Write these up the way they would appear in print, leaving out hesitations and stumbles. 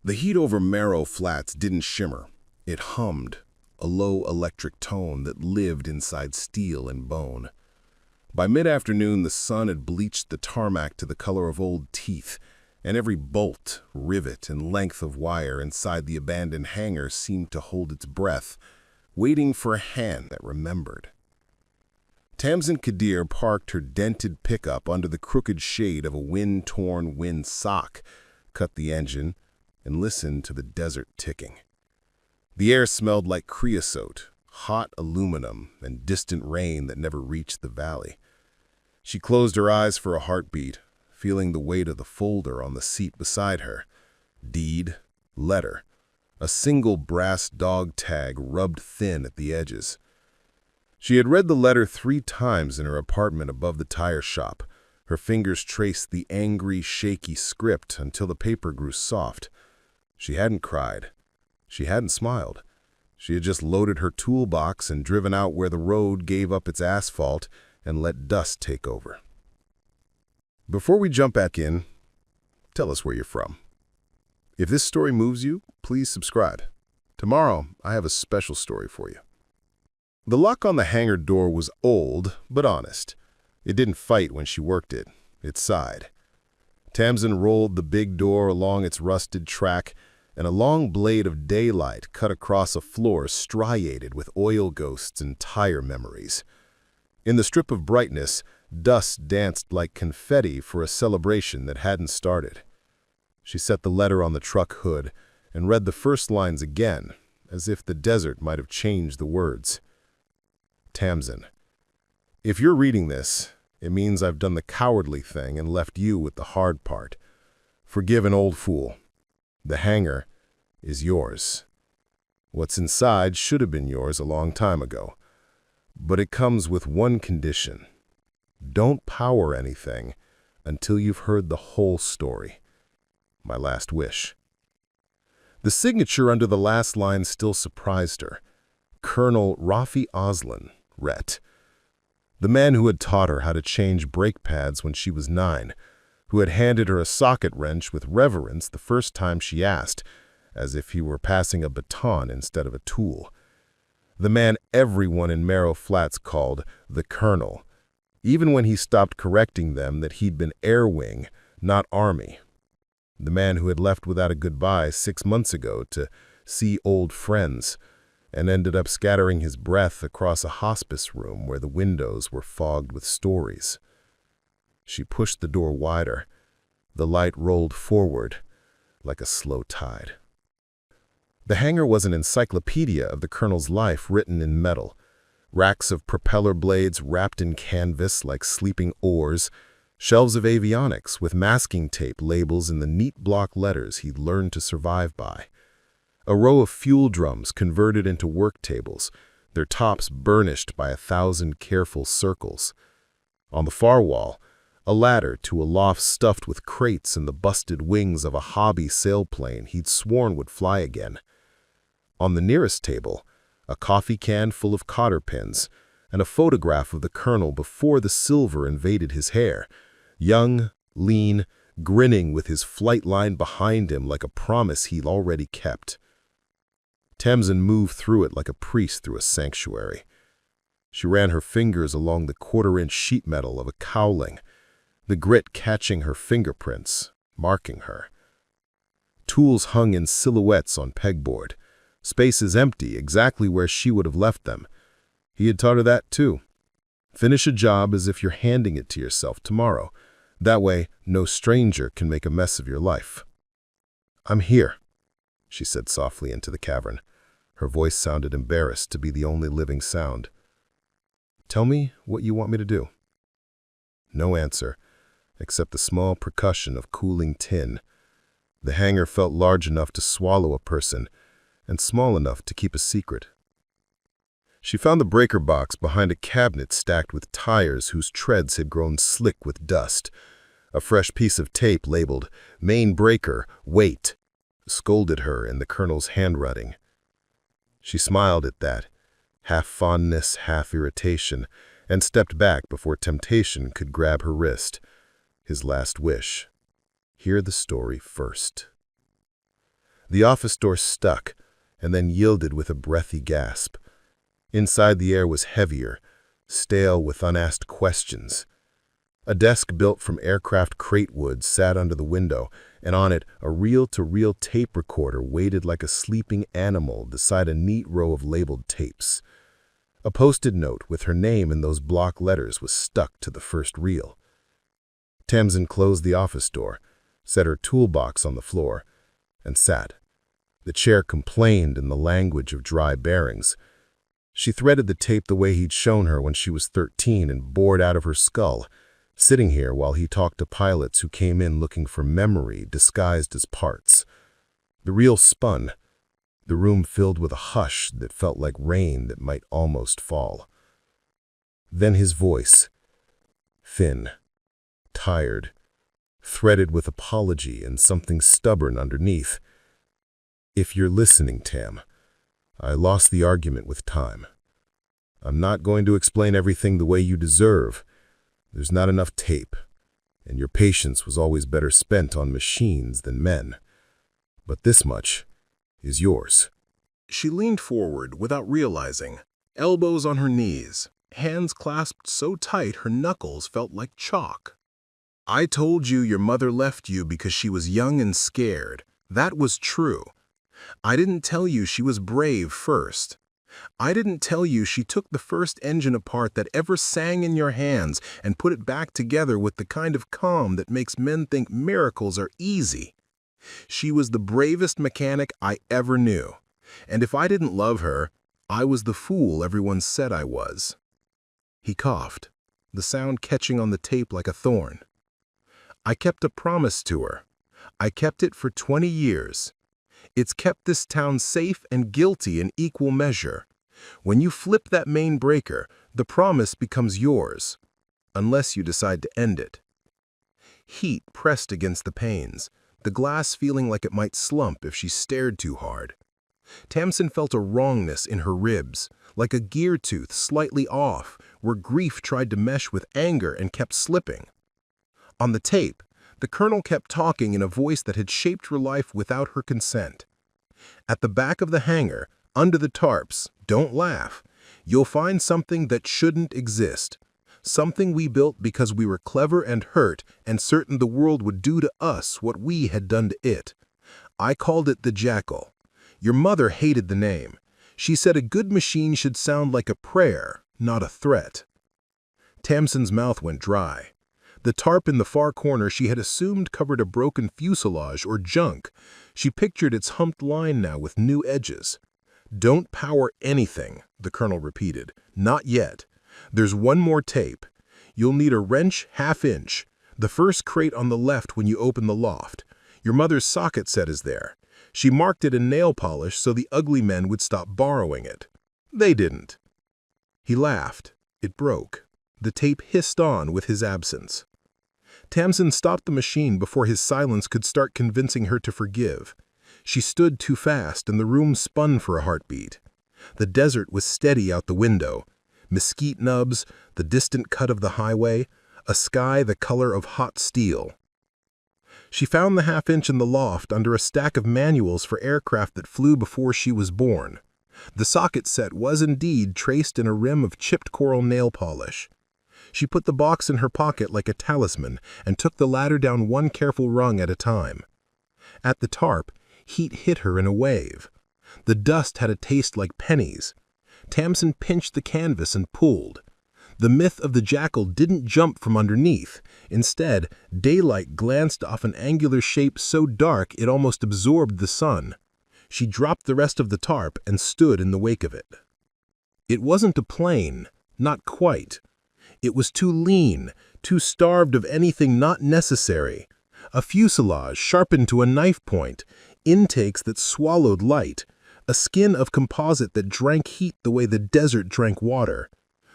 The heat over Marrow Flats didn't shimmer. It hummed, a low electric tone that lived inside steel and bone. By mid-afternoon, the sun had bleached the tarmac to the color of old teeth, and every bolt, rivet, and length of wire inside the abandoned hangar seemed to hold its breath, waiting for a hand that remembered. Tamsin Kadir parked her dented pickup under the crooked shade of a wind-torn windsock, cut the engine, and listened to the desert ticking. The air smelled like creosote, hot aluminum, and distant rain that never reached the valley. She closed her eyes for a heartbeat, feeling the weight of the folder on the seat beside her. Deed, letter, a single brass dog tag rubbed thin at the edges. She had read the letter 3 times in her apartment above the tire shop. Her fingers traced the angry, shaky script until the paper grew soft. She hadn't cried. She hadn't smiled. She had just loaded her toolbox and driven out where the road gave up its asphalt and let dust take over. Before we jump back in, tell us where you're from. If this story moves you, please subscribe. Tomorrow, I have a special story for you. The lock on the hangar door was old, but honest. It didn't fight when she worked it. It sighed. Tamsin rolled the big door along its rusted track, and a long blade of daylight cut across a floor striated with oil ghosts and tire memories. In the strip of brightness, dust danced like confetti for a celebration that hadn't started. She set the letter on the truck hood and read the first lines again, as if the desert might have changed the words. Tamsin, if you're reading this, it means I've done the cowardly thing and left you with the hard part. Forgive an old fool. The hangar is yours. What's inside should have been yours a long time ago. But it comes with one condition. Don't power anything until you've heard the whole story. My last wish. The signature under the last line still surprised her. Colonel Rafi Oslan, Ret. The man who had taught her how to change brake pads when she was 9, who had handed her a socket wrench with reverence the first time she asked, as if he were passing a baton instead of a tool. The man everyone in Marrow Flats called the Colonel, even when he stopped correcting them that he'd been Air Wing, not Army. The man who had left without a goodbye 6 months ago to see old friends, and ended up scattering his breath across a hospice room where the windows were fogged with stories. She pushed the door wider. The light rolled forward like a slow tide. The hangar was an encyclopedia of the Colonel's life written in metal. Racks of propeller blades wrapped in canvas like sleeping oars, shelves of avionics with masking tape labels in the neat block letters he'd learned to survive by. A row of fuel drums converted into work tables, their tops burnished by 1,000 careful circles. On the far wall, a ladder to a loft stuffed with crates and the busted wings of a hobby sailplane he'd sworn would fly again. On the nearest table, a coffee can full of cotter pins, and a photograph of the Colonel before the silver invaded his hair, young, lean, grinning with his flight line behind him like a promise he'd already kept. Tamsin moved through it like a priest through a sanctuary. She ran her fingers along the 1/4-inch sheet metal of a cowling, the grit catching her fingerprints, marking her. Tools hung in silhouettes on pegboard, spaces empty exactly where she would have left them. He had taught her that too. Finish a job as if you're handing it to yourself tomorrow. That way, no stranger can make a mess of your life. I'm here, she said softly into the cavern. Her voice sounded embarrassed to be the only living sound. Tell me what you want me to do. No answer, except the small percussion of cooling tin. The hangar felt large enough to swallow a person, and small enough to keep a secret. She found the breaker box behind a cabinet stacked with tires whose treads had grown slick with dust. A fresh piece of tape labeled, "Main breaker, wait," scolded her in the Colonel's handwriting. She smiled at that, half fondness, half irritation, and stepped back before temptation could grab her wrist. His last wish. Hear the story first. The office door stuck, and then yielded with a breathy gasp. Inside, the air was heavier, stale with unasked questions. A desk built from aircraft crate wood sat under the window, and on it a reel-to-reel tape recorder waited like a sleeping animal beside a neat row of labeled tapes. A post-it note with her name in those block letters was stuck to the first reel. Tamsin closed the office door, set her toolbox on the floor, and sat. The chair complained in the language of dry bearings. She threaded the tape the way he'd shown her when she was 13 and bored out of her skull, sitting here while he talked to pilots who came in looking for memory disguised as parts. The reel spun, the room filled with a hush that felt like rain that might almost fall. Then his voice, thin, tired, threaded with apology and something stubborn underneath. "If you're listening, Tam, I lost the argument with time. I'm not going to explain everything the way you deserve. There's not enough tape, and your patience was always better spent on machines than men. But this much is yours." She leaned forward without realizing, elbows on her knees, hands clasped so tight her knuckles felt like chalk. "I told you your mother left you because she was young and scared. That was true. I didn't tell you she was brave first. I didn't tell you she took the first engine apart that ever sang in your hands and put it back together with the kind of calm that makes men think miracles are easy. She was the bravest mechanic I ever knew. And if I didn't love her, I was the fool everyone said I was." He coughed, the sound catching on the tape like a thorn. "I kept a promise to her. I kept it for 20 years. It's kept this town safe and guilty in equal measure. When you flip that main breaker, the promise becomes yours, unless you decide to end it." Heat pressed against the panes, the glass feeling like it might slump if she stared too hard. Tamsin felt a wrongness in her ribs, like a gear tooth slightly off, where grief tried to mesh with anger and kept slipping. On the tape, the colonel kept talking in a voice that had shaped her life without her consent. "At the back of the hangar, under the tarps, don't laugh, you'll find something that shouldn't exist. Something we built because we were clever and hurt and certain the world would do to us what we had done to it. I called it the Jackal. Your mother hated the name. She said a good machine should sound like a prayer, not a threat." Tamsin's mouth went dry. The tarp in the far corner she had assumed covered a broken fuselage or junk. She pictured its humped line now with new edges. "Don't power anything," the colonel repeated. "Not yet. There's one more tape. You'll need a wrench 1/2 inch. The first crate on the left when you open the loft. Your mother's socket set is there. She marked it in nail polish so the ugly men would stop borrowing it. They didn't." He laughed. It broke. The tape hissed on with his absence. Tamsin stopped the machine before his silence could start convincing her to forgive. She stood too fast, and the room spun for a heartbeat. The desert was steady out the window. Mesquite nubs, the distant cut of the highway, a sky the color of hot steel. She found the 1/2 inch in the loft under a stack of manuals for aircraft that flew before she was born. The socket set was indeed traced in a rim of chipped coral nail polish. She put the box in her pocket like a talisman and took the ladder down one careful rung at a time. At the tarp, heat hit her in a wave. The dust had a taste like pennies. Tamsin pinched the canvas and pulled. The myth of the Jackal didn't jump from underneath. Instead, daylight glanced off an angular shape so dark it almost absorbed the sun. She dropped the rest of the tarp and stood in the wake of it. It wasn't a plane, not quite. It was too lean, too starved of anything not necessary. A fuselage sharpened to a knife point, intakes that swallowed light, a skin of composite that drank heat the way the desert drank water.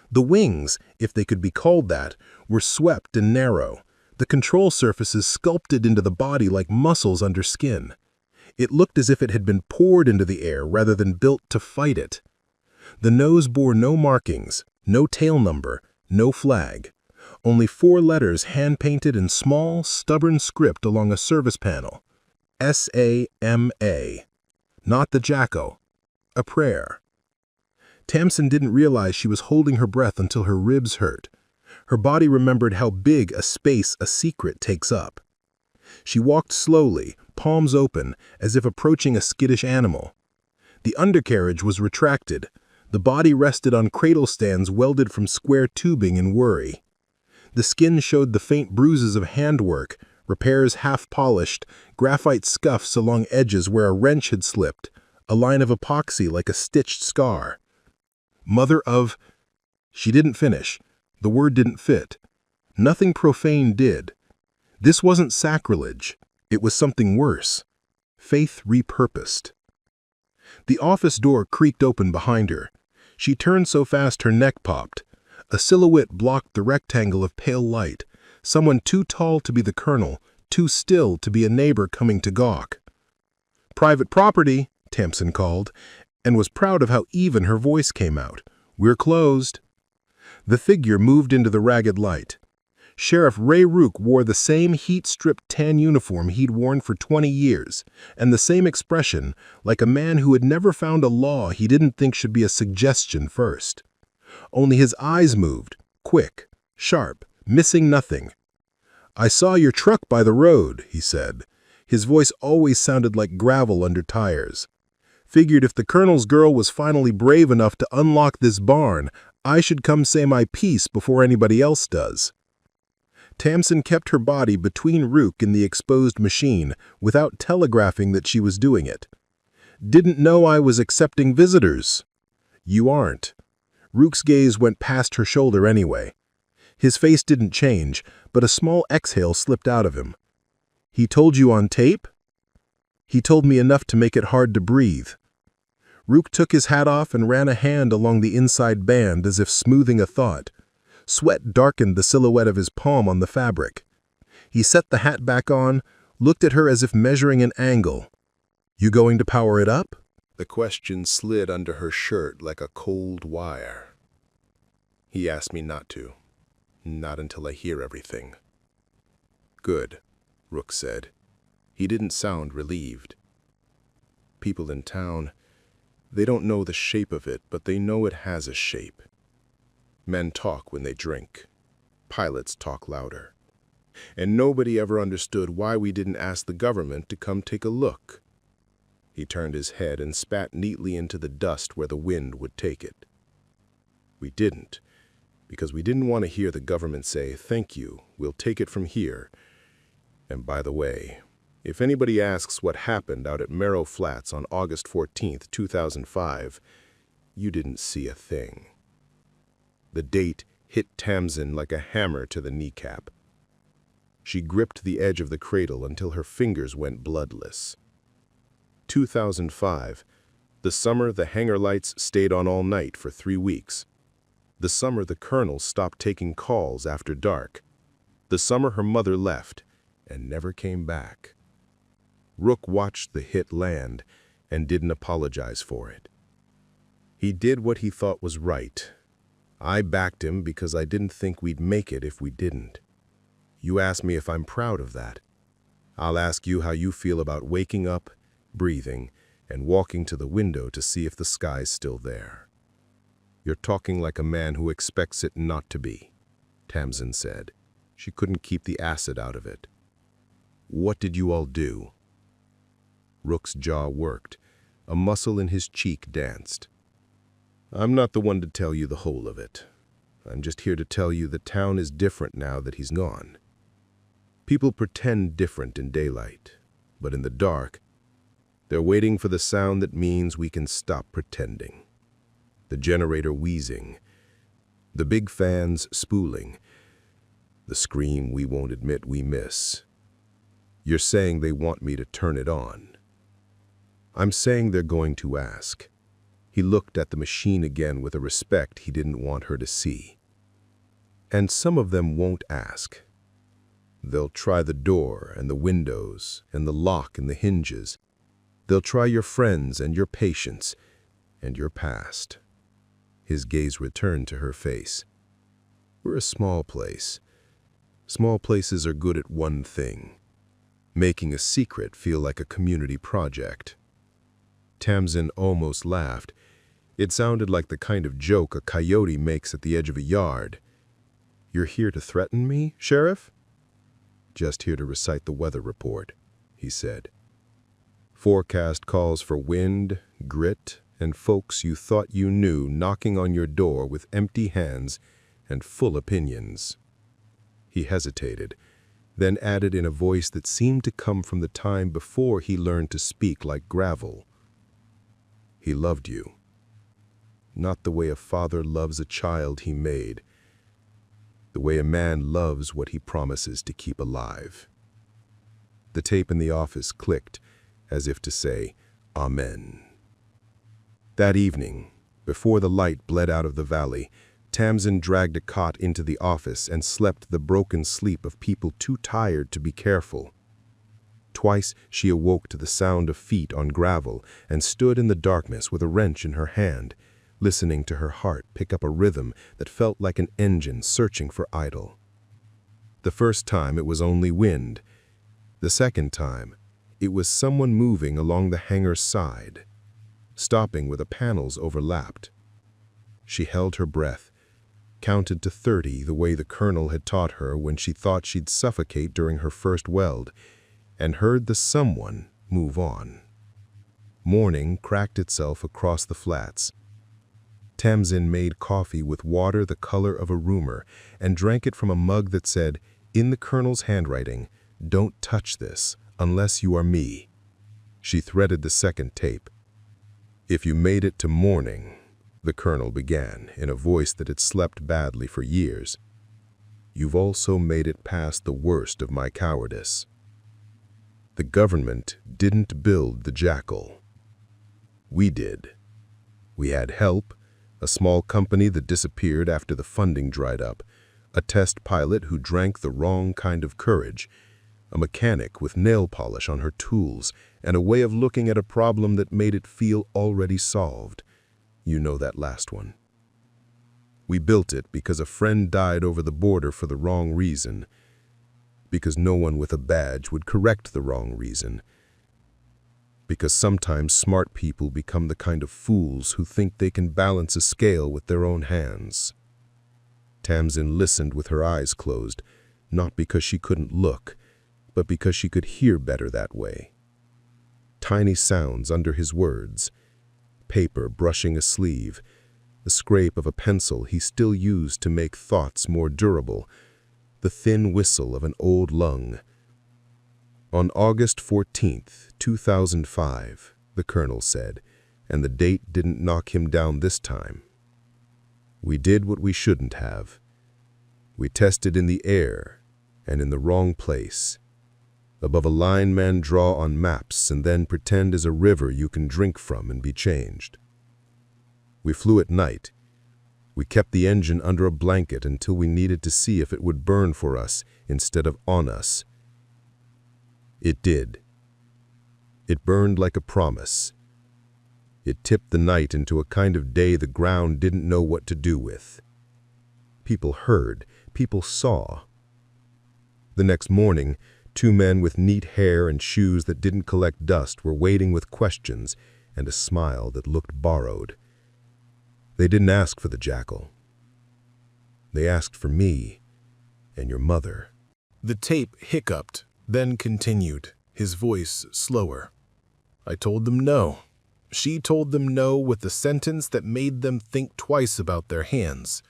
The wings, if they could be called that, were swept and narrow, the control surfaces sculpted into the body like muscles under skin. It looked as if it had been poured into the air rather than built to fight it. The nose bore no markings, no tail number, no flag. Only 4 letters hand-painted in small, stubborn script along a service panel. S-A-M-A. Not the Jacko. A prayer. Tamsin didn't realize she was holding her breath until her ribs hurt. Her body remembered how big a space a secret takes up. She walked slowly, palms open, as if approaching a skittish animal. The undercarriage was retracted. The body rested on cradle stands welded from square tubing in worry. The skin showed the faint bruises of handwork, repairs half polished, graphite scuffs along edges where a wrench had slipped, a line of epoxy like a stitched scar. Mother of... She didn't finish. The word didn't fit. Nothing profane did. This wasn't sacrilege. It was something worse. Faith repurposed. The office door creaked open behind her. She turned so fast her neck popped. A silhouette blocked the rectangle of pale light, someone too tall to be the colonel, too still to be a neighbor coming to gawk. "Private property," Tamsin called, and was proud of how even her voice came out. "We're closed." The figure moved into the ragged light. Sheriff Ray Rook wore the same heat-stripped tan uniform he'd worn for 20 years, and the same expression, like a man who had never found a law he didn't think should be a suggestion first. Only his eyes moved, quick, sharp, missing nothing. "I saw your truck by the road," he said. His voice always sounded like gravel under tires. "Figured if the colonel's girl was finally brave enough to unlock this barn, I should come say my piece before anybody else does." Tamsin kept her body between Rook and the exposed machine without telegraphing that she was doing it. "Didn't know I was accepting visitors." "You aren't." Rook's gaze went past her shoulder anyway. His face didn't change, but a small exhale slipped out of him. "He told you on tape?" "He told me enough to make it hard to breathe." Rook took his hat off and ran a hand along the inside band as if smoothing a thought. Sweat darkened the silhouette of his palm on the fabric. He set the hat back on, looked at her as if measuring an angle. "You going to power it up?" The question slid under her shirt like a cold wire. "He asked me not to. Not until I hear everything." "Good," Rook said. He didn't sound relieved. "People in town, they don't know the shape of it, but they know it has a shape. Men talk when they drink. Pilots talk louder. And nobody ever understood why we didn't ask the government to come take a look." He turned his head and spat neatly into the dust where the wind would take it. "We didn't, because we didn't want to hear the government say, 'Thank you, we'll take it from here.' And by the way, if anybody asks what happened out at Merrow Flats on August 14th, 2005, you didn't see a thing." The date hit Tamsin like a hammer to the kneecap. She gripped the edge of the cradle until her fingers went bloodless. 2005, the summer the hangar lights stayed on all night for 3 weeks. The summer the colonel stopped taking calls after dark. The summer her mother left and never came back. Rook watched the hit land and didn't apologize for it. He did what he thought was right. I backed him because I didn't think we'd make it if we didn't. You asked me if I'm proud of that. I'll ask you how you feel about waking up, breathing, and walking to the window to see if the sky's still there. You're talking like a man who expects it not to be, Tamsin said. She couldn't keep the acid out of it. What did you all do? Rook's jaw worked. A muscle in his cheek danced. I'm not the one to tell you the whole of it. I'm just here to tell you the town is different now that he's gone. People pretend different in daylight, but in the dark, they're waiting for the sound that means we can stop pretending. The generator wheezing, the big fans spooling, the scream we won't admit we miss. You're saying they want me to turn it on. I'm saying they're going to ask. He looked at the machine again with a respect he didn't want her to see. And some of them won't ask. They'll try the door and the windows and the lock and the hinges. They'll try your friends and your patience and your past. His gaze returned to her face. We're a small place. Small places are good at one thing, making a secret feel like a community project. Tamsin almost laughed. It sounded like the kind of joke a coyote makes at the edge of a yard. "You're here to threaten me, Sheriff?" "Just here to recite the weather report," he said. "Forecast calls for wind, grit, and folks you thought you knew knocking on your door with empty hands and full opinions." He hesitated, then added in a voice that seemed to come from the time before he learned to speak like gravel. "He loved you. Not the way a father loves a child he made. The way a man loves what he promises to keep alive." The tape in the office clicked, as if to say, "Amen." That evening, before the light bled out of the valley, Tamsin dragged a cot into the office and slept the broken sleep of people too tired to be careful. Twice she awoke to the sound of feet on gravel and stood in the darkness with a wrench in her hand, listening to her heart pick up a rhythm that felt like an engine searching for idle. The first time it was only wind. The second time, it was someone moving along the hangar's side, stopping where the panels overlapped. She held her breath, counted to 30 the way the colonel had taught her when she thought she'd suffocate during her first weld, and heard the someone move on. Morning cracked itself across the flats. Tamsin made coffee with water the color of a rumor and drank it from a mug that said, in the colonel's handwriting, "Don't touch this unless you are me." She threaded the second tape. "If you made it to morning," the colonel began in a voice that had slept badly for years, "you've also made it past the worst of my cowardice. The government didn't build the Jackal. We did. We had help, a small company that disappeared after the funding dried up, a test pilot who drank the wrong kind of courage, a mechanic with nail polish on her tools, and a way of looking at a problem that made it feel already solved. You know that last one. We built it because a friend died over the border for the wrong reason, because no one with a badge would correct the wrong reason, because sometimes smart people become the kind of fools who think they can balance a scale with their own hands." Tamsin listened with her eyes closed, not because she couldn't look, but because she could hear better that way. Tiny sounds under his words, paper brushing a sleeve, the scrape of a pencil he still used to make thoughts more durable, the thin whistle of an old lung. "On August 14th, 2005, the colonel said, and the date didn't knock him down this time. We did what we shouldn't have. We tested in the air and in the wrong place, above a line men draw on maps and then pretend is a river you can drink from and be changed. We flew at night. We kept the engine under a blanket until we needed to see if it would burn for us instead of on us. It did. It burned like a promise. It tipped the night into a kind of day the ground didn't know what to do with. People heard, people saw. The next morning, 2 men with neat hair and shoes that didn't collect dust were waiting with questions and a smile that looked borrowed. They didn't ask for the Jackal. They asked for me and your mother." The tape hiccuped, then continued, his voice slower. "I told them no. She told them no with the sentence that made them think twice about their hands.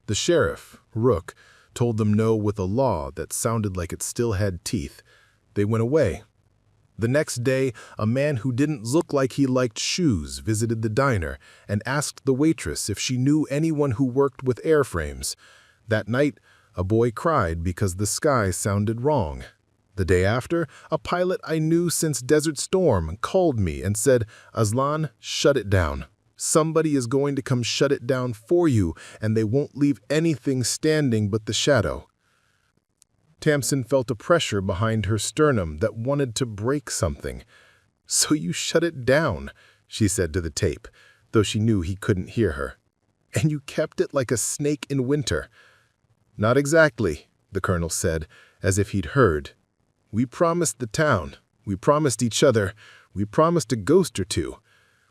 The sheriff, Rook, told them no with a law that sounded like it still had teeth. They went away. The next day, a man who didn't look like he liked shoes visited the diner and asked the waitress if she knew anyone who worked with airframes. That night, a boy cried because the sky sounded wrong. The day after, a pilot I knew since Desert Storm called me and said, 'Aslan, shut it down. Somebody is going to come shut it down for you, and they won't leave anything standing but the shadow.'" Tamsin felt a pressure behind her sternum that wanted to break something. "So you shut it down," she said to the tape, though she knew he couldn't hear her. "And you kept it like a snake in winter." "Not exactly," the colonel said, as if he'd heard. "We promised the town. We promised each other. We promised a ghost or two.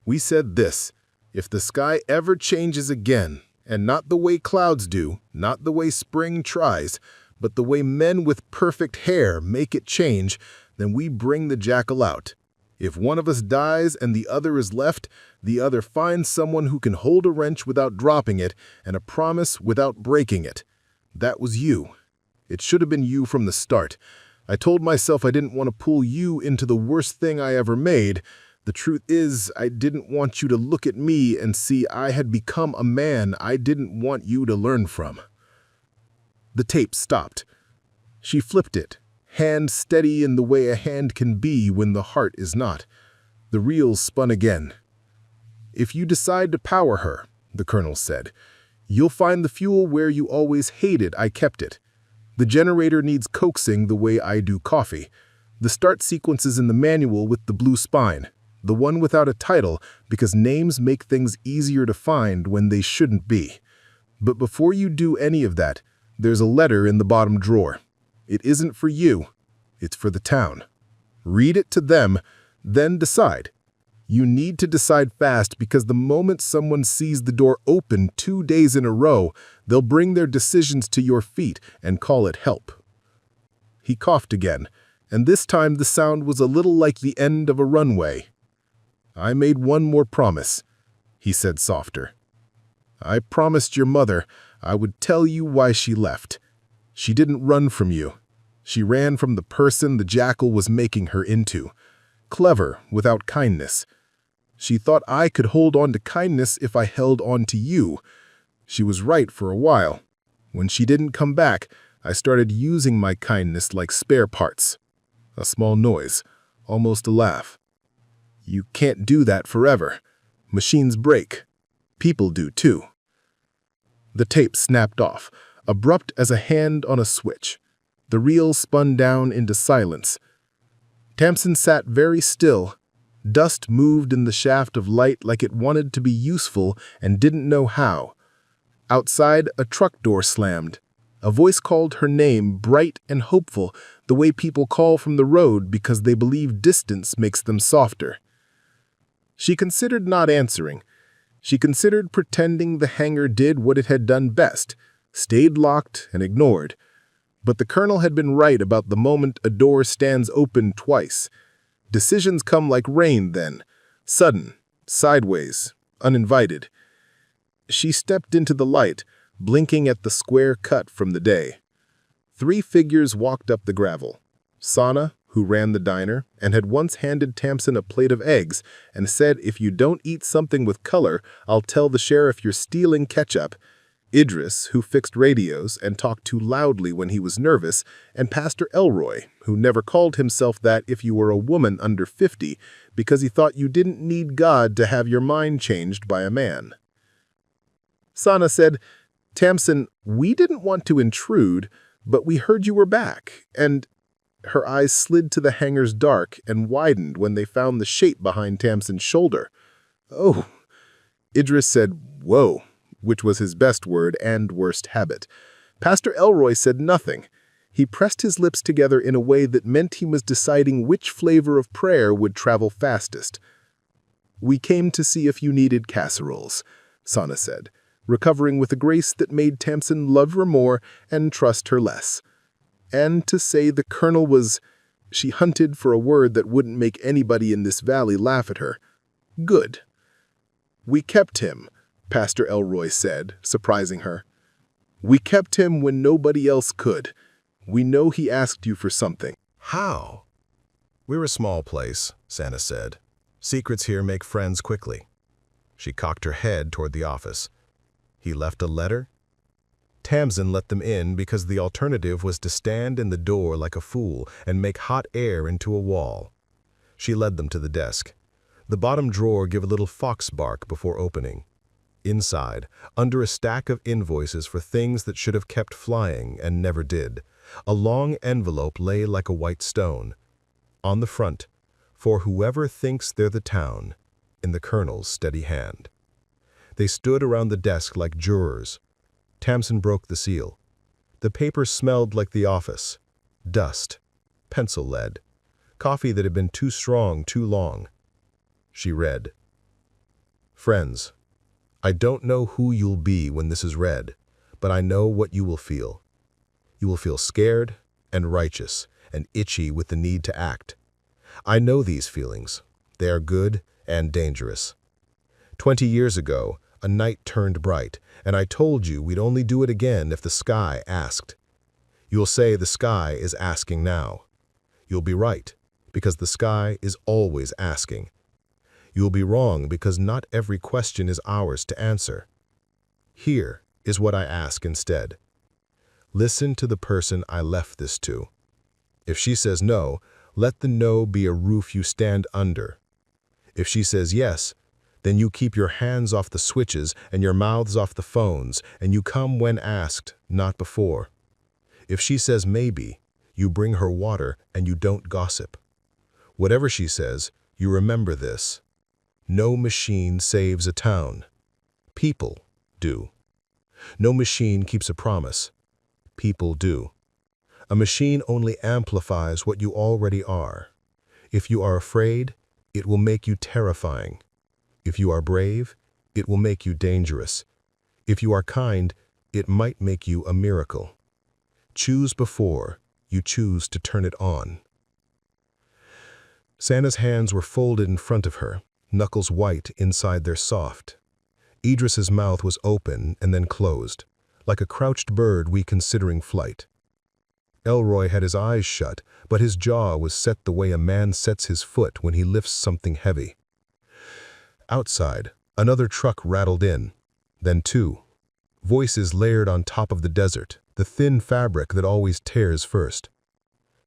We said this: if the sky ever changes again, and not the way clouds do, not the way spring tries, but the way men with perfect hair make it change, then we bring the jackal out. If one of us dies and the other is left, the other finds someone who can hold a wrench without dropping it and a promise without breaking it. That was you. It should have been you from the start. I told myself I didn't want to pull you into the worst thing I ever made. The truth is, I didn't want you to look at me and see I had become a man I didn't want you to learn from. The tape stopped. She flipped it, hand steady in the way a hand can be when the heart is not. The reels spun again. If you decide to power her, the colonel said, you'll find the fuel where you always hated I kept it. The generator needs coaxing the way I do coffee. The start sequence is in the manual with the blue spine, the one without a title, because names make things easier to find when they shouldn't be. But before you do any of that, there's a letter in the bottom drawer. It isn't for you. It's for the town. Read it to them, then decide. You need to decide fast because the moment someone sees the door open 2 days in a row, they'll bring their decisions to your feet and call it help. He coughed again, and this time the sound was a little like the end of a runway. I made one more promise, he said softer. I promised your mother I would tell you why she left. She didn't run from you. She ran from the person the jackal was making her into. Clever without kindness. She thought I could hold on to kindness if I held on to you. She was right for a while. When she didn't come back, I started using my kindness like spare parts. A small noise, almost a laugh. You can't do that forever. Machines break. People do too. The tape snapped off, abrupt as a hand on a switch. The reel spun down into silence. Tamsin sat very still. Dust moved in the shaft of light like it wanted to be useful and didn't know how. Outside, a truck door slammed. A voice called her name, bright and hopeful, the way people call from the road because they believe distance makes them softer. She considered not answering. She considered pretending the hangar did what it had done best, stayed locked and ignored. But the colonel had been right about the moment a door stands open twice. Decisions come like rain then, sudden, sideways, uninvited. She stepped into the light, blinking at the square cut from the day. 3 figures walked up the gravel. Sana, who ran the diner and had once handed Tamsin a plate of eggs and said, if you don't eat something with color, I'll tell the sheriff you're stealing ketchup. Idris, who fixed radios and talked too loudly when he was nervous, and Pastor Elroy, who never called himself that if you were a woman under 50 because he thought you didn't need God to have your mind changed by a man. Sana said, Tamsin, we didn't want to intrude, but we heard you were back, and her eyes slid to the hangar's dark and widened when they found the shape behind Tamsin's shoulder. Oh, Idris said, whoa, which was his best word and worst habit. Pastor Elroy said nothing. He pressed his lips together in a way that meant he was deciding which flavor of prayer would travel fastest. We came to see if you needed casseroles, Sana said, recovering with a grace that made Tamsin love her more and trust her less. And to say the colonel was... She hunted for a word that wouldn't make anybody in this valley laugh at her. Good. We kept him, Pastor Elroy said, surprising her. We kept him when nobody else could. We know he asked you for something. How? We're a small place, Santa said. Secrets here make friends quickly. She cocked her head toward the office. He left a letter? Tamsin let them in because the alternative was to stand in the door like a fool and make hot air into a wall. She led them to the desk. The bottom drawer gave a little fox bark before opening. Inside, under a stack of invoices for things that should have kept flying and never did, a long envelope lay like a white stone. On the front, for whoever thinks they're the town, in the colonel's steady hand. They stood around the desk like jurors. Tamsin broke the seal. The paper smelled like the office. Dust, pencil lead, coffee that had been too strong too long. She read, Friends, I don't know who you'll be when this is read, but I know what you will feel. You will feel scared and righteous and itchy with the need to act. I know these feelings. They are good and dangerous. 20 years ago, a night turned bright, and I told you we'd only do it again if the sky asked. You'll say the sky is asking now. You'll be right, because the sky is always asking. You'll be wrong because not every question is ours to answer. Here is what I ask instead. Listen to the person I left this to. If she says no, let the no be a roof you stand under. If she says yes, then you keep your hands off the switches and your mouths off the phones, and you come when asked, not before. If she says maybe, you bring her water and you don't gossip. Whatever she says, you remember this. No machine saves a town. People do. No machine keeps a promise. People do. A machine only amplifies what you already are. If you are afraid, it will make you terrifying. If you are brave, it will make you dangerous. If you are kind, it might make you a miracle. Choose before you choose to turn it on. Santa's hands were folded in front of her, knuckles white inside their soft. Idris's mouth was open and then closed, like a crouched bird reconsidering flight. Elroy had his eyes shut, but his jaw was set the way a man sets his foot when he lifts something heavy. Outside, another truck rattled in, then two. Voices layered on top of the desert, the thin fabric that always tears first.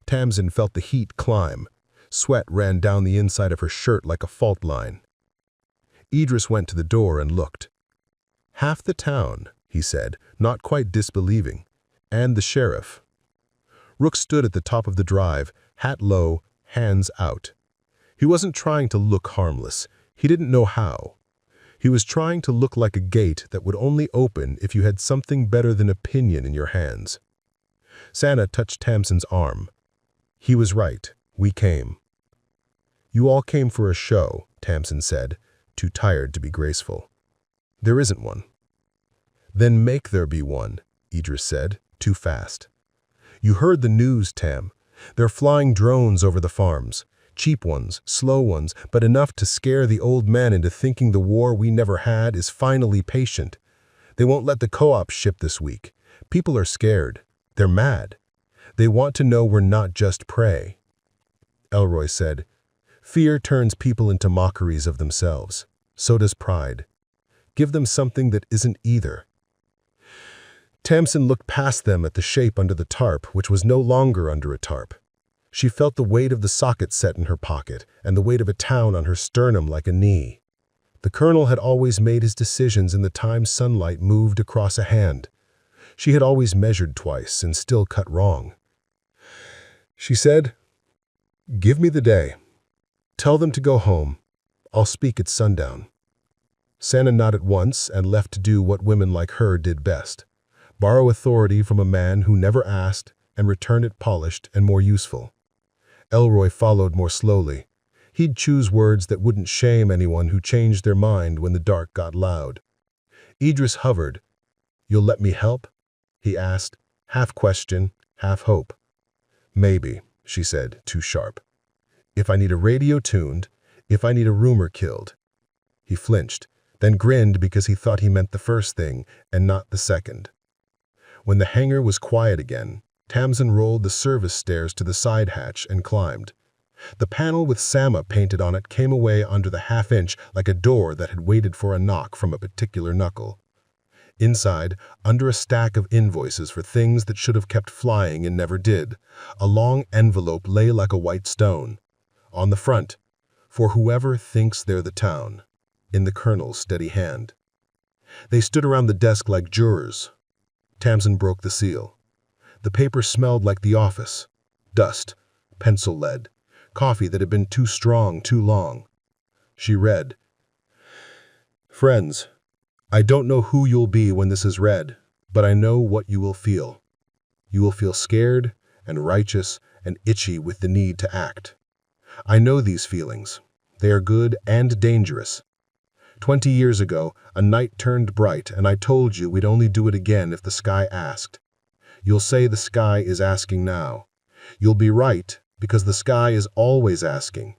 Tamsin felt the heat climb. Sweat ran down the inside of her shirt like a fault line. Idris went to the door and looked. "Half the town," he said, not quite disbelieving, "and the sheriff." Rook stood at the top of the drive, hat low, hands out. He wasn't trying to look harmless. He didn't know how. He was trying to look like a gate that would only open if you had something better than opinion in your hands. Santa touched Tamsin's arm. He was right. We came. You all came for a show, Tamsin said, too tired to be graceful. There isn't one. Then make there be one, Idris said, too fast. You heard the news, Tam. They're flying drones over the farms. Cheap ones, slow ones, but enough to scare the old man into thinking the war we never had is finally patient. They won't let the co-op ship this week. People are scared. They're mad. They want to know we're not just prey. Elroy said, Fear turns people into mockeries of themselves. So does pride. Give them something that isn't either. Tamsin looked past them at the shape under the tarp, which was no longer under a tarp. She felt the weight of the socket set in her pocket and the weight of a town on her sternum like a knee. The colonel had always made his decisions in the time sunlight moved across a hand. She had always measured twice and still cut wrong. She said, Give me the day. Tell them to go home. I'll speak at sundown. Santa nodded once and left to do what women like her did best. Borrow authority from a man who never asked and return it polished and more useful. Elroy followed more slowly. He'd choose words that wouldn't shame anyone who changed their mind when the dark got loud. Idris hovered. You'll let me help? He asked, half question, half hope. Maybe, she said, too sharp. If I need a radio tuned, if I need a rumor killed. He flinched, then grinned because he thought he meant the first thing and not the second. When the hangar was quiet again, Tamsin rolled the service stairs to the side hatch and climbed. The panel with Sama painted on it came away under the half-inch like a door that had waited for a knock from a particular knuckle. Inside, under a stack of invoices for things that should have kept flying and never did, a long envelope lay like a white stone. On the front, for whoever thinks they're the town, in the colonel's steady hand. They stood around the desk like jurors. Tamsin broke the seal. The paper smelled like the office. Dust, pencil lead, coffee that had been too strong too long. She read, Friends, I don't know who you'll be when this is read, but I know what you will feel. You will feel scared and righteous and itchy with the need to act. I know these feelings. They are good and dangerous. 20 years ago, a night turned bright, and I told you we'd only do it again if the sky asked. You'll say the sky is asking now. You'll be right, because the sky is always asking.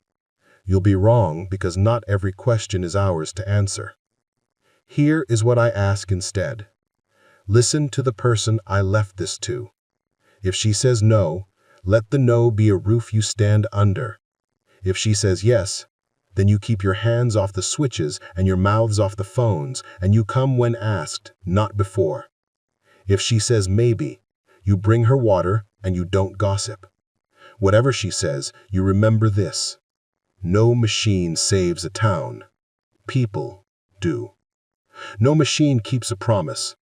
You'll be wrong, because not every question is ours to answer. Here is what I ask instead. Listen to the person I left this to. If she says no, let the no be a roof you stand under. If she says yes, then you keep your hands off the switches and your mouths off the phones, and you come when asked, not before. If she says maybe, you bring her water and you don't gossip. Whatever she says, you remember this. No machine saves a town. People do. No machine keeps a promise.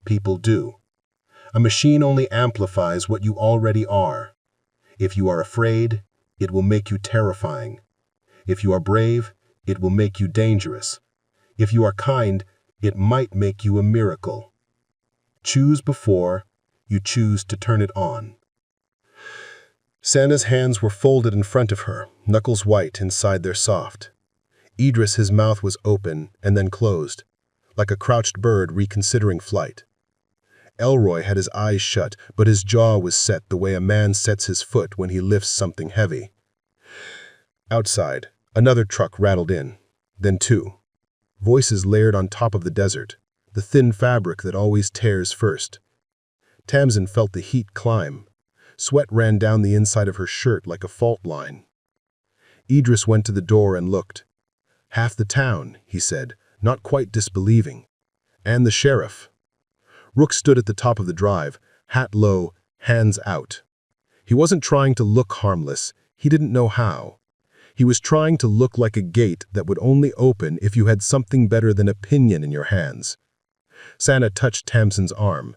People do. A machine only amplifies what you already are. If you are afraid, it will make you terrifying. If you are brave, it will make you dangerous. If you are kind, it might make you a miracle. Choose before you choose to turn it on. Santa's hands were folded in front of her, knuckles white inside their soft. Idris, his mouth was open and then closed, like a crouched bird reconsidering flight. Elroy had his eyes shut, but his jaw was set the way a man sets his foot when he lifts something heavy. Outside, another truck rattled in, then two. Voices layered on top of the desert, the thin fabric that always tears first. Tamsin felt the heat climb. Sweat ran down the inside of her shirt like a fault line. Idris went to the door and looked. "Half the town," he said, not quite disbelieving. "And the sheriff." Rook stood at the top of the drive, hat low, hands out. He wasn't trying to look harmless. He didn't know how. He was trying to look like a gate that would only open if you had something better than opinion in your hands. Santa touched Tamsin's arm.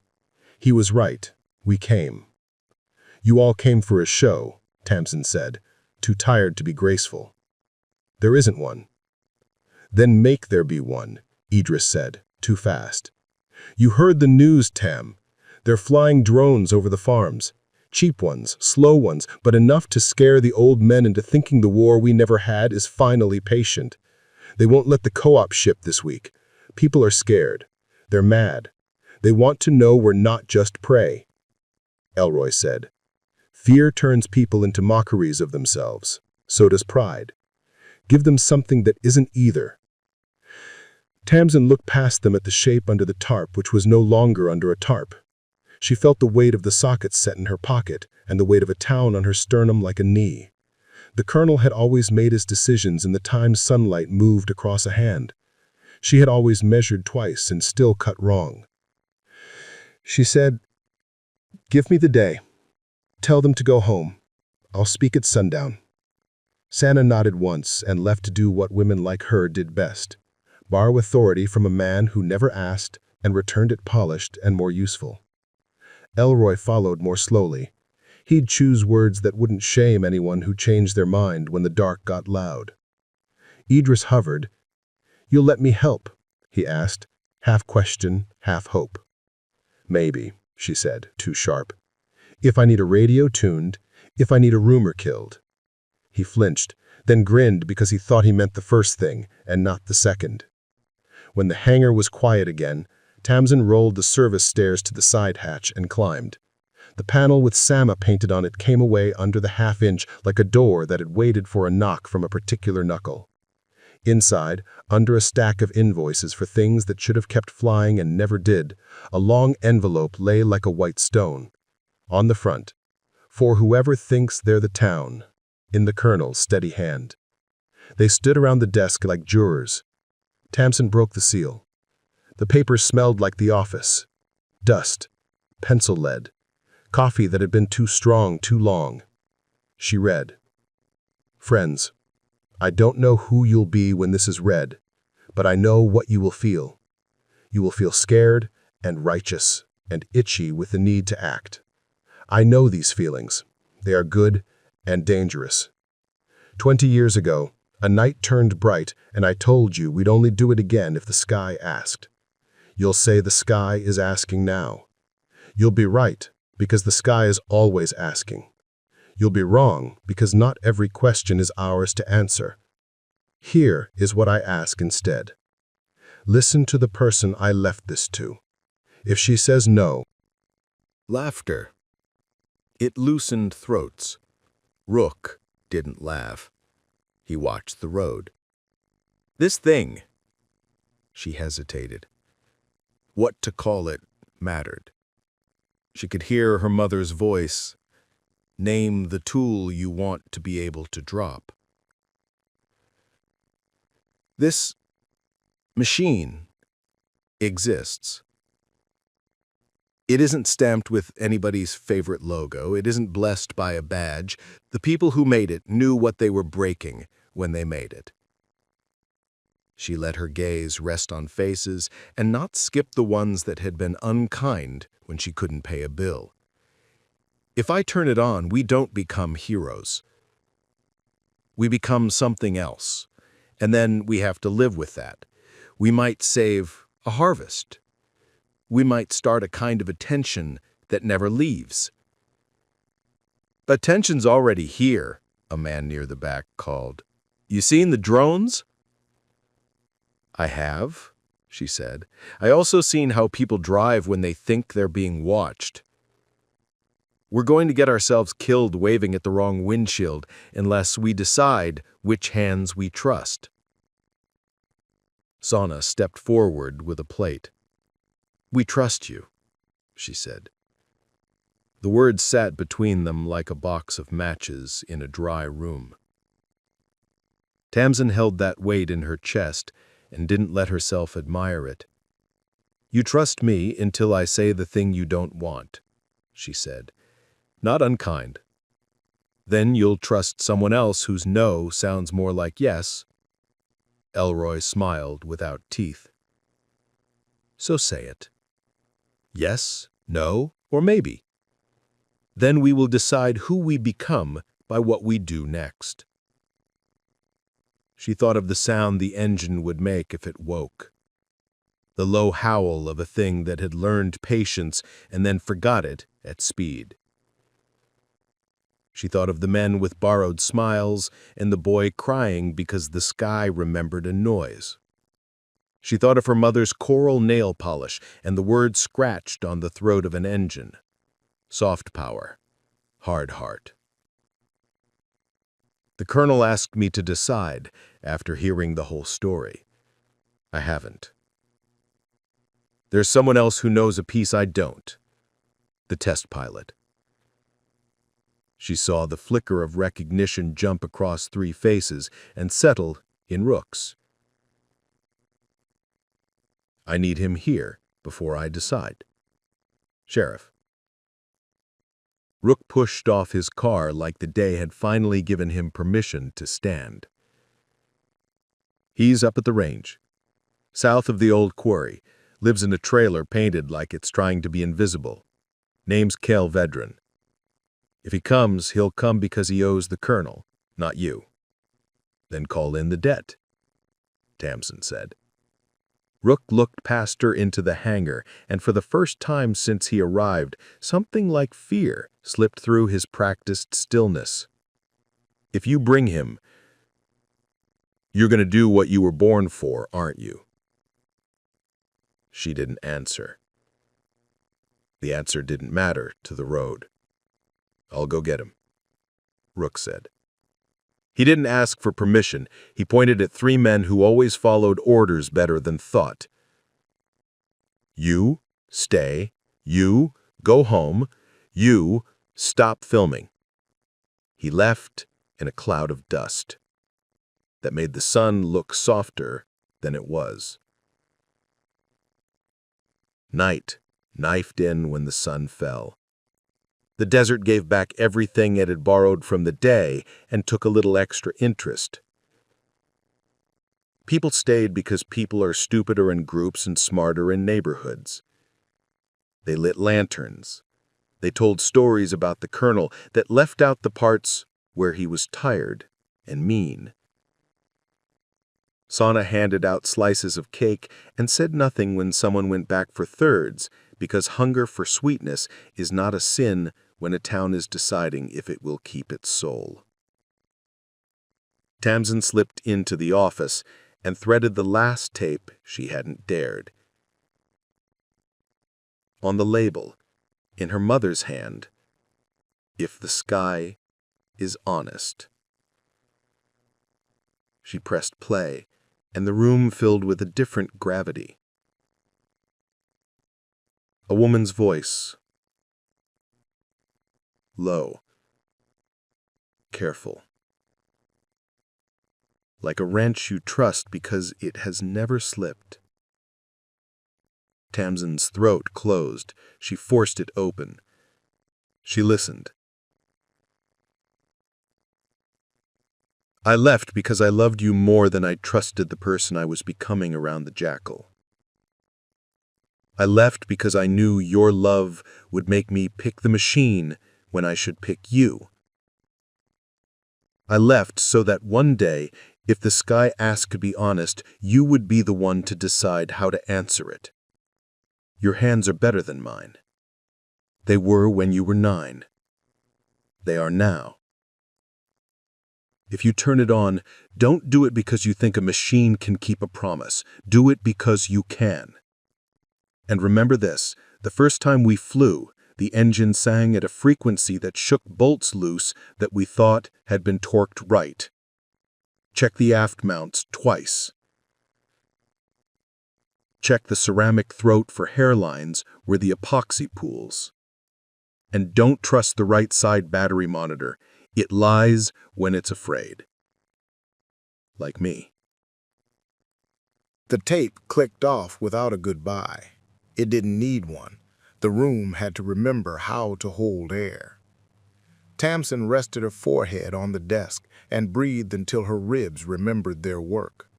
He was right. We came. "You all came for a show," Tamsin said, too tired to be graceful. "There isn't one." "Then make there be one," Idris said, too fast. "You heard the news, Tam. They're flying drones over the farms. Cheap ones, slow ones, but enough to scare the old men into thinking the war we never had is finally patient. They won't let the co-op ship this week. People are scared. They're mad. They want to know we're not just prey." Elroy said, "Fear turns people into mockeries of themselves. So does pride. Give them something that isn't either." Tamsin looked past them at the shape under the tarp, which was no longer under a tarp. She felt the weight of the sockets set in her pocket and the weight of a town on her sternum like a knee. The colonel had always made his decisions in the time sunlight moved across a hand. She had always measured twice and still cut wrong. She said, "Give me the day. Tell them to go home. I'll speak at sundown." Santa nodded once and left to do what women like her did best. Borrow authority from a man who never asked and returned it polished and more useful. Elroy followed more slowly. He'd choose words that wouldn't shame anyone who changed their mind when the dark got loud. Idris hovered. "You'll let me help?" he asked, half question, half hope. "Maybe," she said, too sharp. "If I need a radio tuned, if I need a rumor killed." He flinched, then grinned because he thought he meant the first thing and not the second. When the hangar was quiet again, Tamsin rolled the service stairs to the side hatch and climbed. The panel with Sama painted on it came away under the half-inch like a door that had waited for a knock from a particular knuckle. Inside, under a stack of invoices for things that should have kept flying and never did, a long envelope lay like a white stone. On the front, "For whoever thinks they're the town," in the colonel's steady hand. They stood around the desk like jurors. Tamsin broke the seal. The paper smelled like the office. Dust, pencil lead, coffee that had been too strong too long. She read, "Friends, I don't know who you'll be when this is read, but I know what you will feel. You will feel scared and righteous and itchy with the need to act. I know these feelings. They are good and dangerous. 20 years ago, a night turned bright, and I told you we'd only do it again if the sky asked. You'll say the sky is asking now. You'll be right, because the sky is always asking. You'll be wrong, because not every question is ours to answer. Here is what I ask instead. Listen to the person I left this to. If she says no, Laughter. It loosened throats. Rook didn't laugh. He watched the road. This thing. She hesitated. What to call it mattered. She could hear her mother's voice. Name the tool you want to be able to drop. This machine exists. It isn't stamped with anybody's favorite logo. It isn't blessed by a badge. The people who made it knew what they were breaking when they made it. She let her gaze rest on faces and not skip the ones that had been unkind when she couldn't pay a bill. If I turn it on, we don't become heroes. We become something else, and then we have to live with that. We might save a harvest. We might start a kind of attention that never leaves. Attention's already here, a man near the back called. You seen the drones? I have, she said. I also seen how people drive when they think they're being watched. We're going to get ourselves killed waving at the wrong windshield unless we decide which hands we trust. Sana stepped forward with a plate. We trust you, she said. The words sat between them like a box of matches in a dry room. Tamsin held that weight in her chest and didn't let herself admire it. You trust me until I say the thing you don't want, she said. Not unkind. Then you'll trust someone else whose no sounds more like yes. Elroy smiled without teeth. So say it. Yes, no, or maybe. Then we will decide who we become by what we do next. She thought of the sound the engine would make if it woke. The low howl of a thing that had learned patience and then forgot it at speed. She thought of the men with borrowed smiles and the boy crying because the sky remembered a noise. She thought of her mother's coral nail polish and the word scratched on the throat of an engine. Soft power, hard heart. The colonel asked me to decide after hearing the whole story. I haven't. There's someone else who knows a piece I don't. The test pilot. She saw the flicker of recognition jump across three faces and settle in Rook's. I need him here before I decide. Sheriff. Rook pushed off his car like the day had finally given him permission to stand. He's up at the range, south of the old quarry, lives in a trailer painted like it's trying to be invisible. Name's Kel Vedran. If he comes, he'll come because he owes the colonel, not you. Then call in the debt, Tamsin said. Rook looked past her into the hangar, and for the first time since he arrived, something like fear slipped through his practiced stillness. If you bring him, you're going to do what you were born for, aren't you? She didn't answer. The answer didn't matter to the road. I'll go get him, Rook said. He didn't ask for permission. He pointed at three men who always followed orders better than thought. You, stay. You, go home. You, stop filming. He left in a cloud of dust that made the sun look softer than it was. Night knifed in when the sun fell. The desert gave back everything it had borrowed from the day and took a little extra interest. People stayed because people are stupider in groups and smarter in neighborhoods. They lit lanterns. They told stories about the colonel that left out the parts where he was tired and mean. Sana handed out slices of cake and said nothing when someone went back for thirds, because hunger for sweetness is not a sin when a town is deciding if it will keep its soul. Tamsin slipped into the office and threaded the last tape she hadn't dared. On the label, in her mother's hand, "If the sky is honest." She pressed play, and the room filled with a different gravity. A woman's voice, low, careful, like a wrench you trust because it has never slipped. Tamsin's throat closed. She forced it open. She listened. "I left because I loved you more than I trusted the person I was becoming around the jackal. I left because I knew your love would make me pick the machine when I should pick you. I left so that one day, if the sky asked to be honest, you would be the one to decide how to answer it. Your hands are better than mine. They were when you were 9. They are now. If you turn it on, don't do it because you think a machine can keep a promise. Do it because you can. And remember this, the first time we flew, the engine sang at a frequency that shook bolts loose that we thought had been torqued right. Check the aft mounts twice. Check the ceramic throat for hairlines where the epoxy pools. And don't trust the right side battery monitor. It lies when it's afraid. Like me." The tape clicked off without a goodbye. It didn't need one. The room had to remember how to hold air. Tamsin rested her forehead on the desk and breathed until her ribs remembered their work.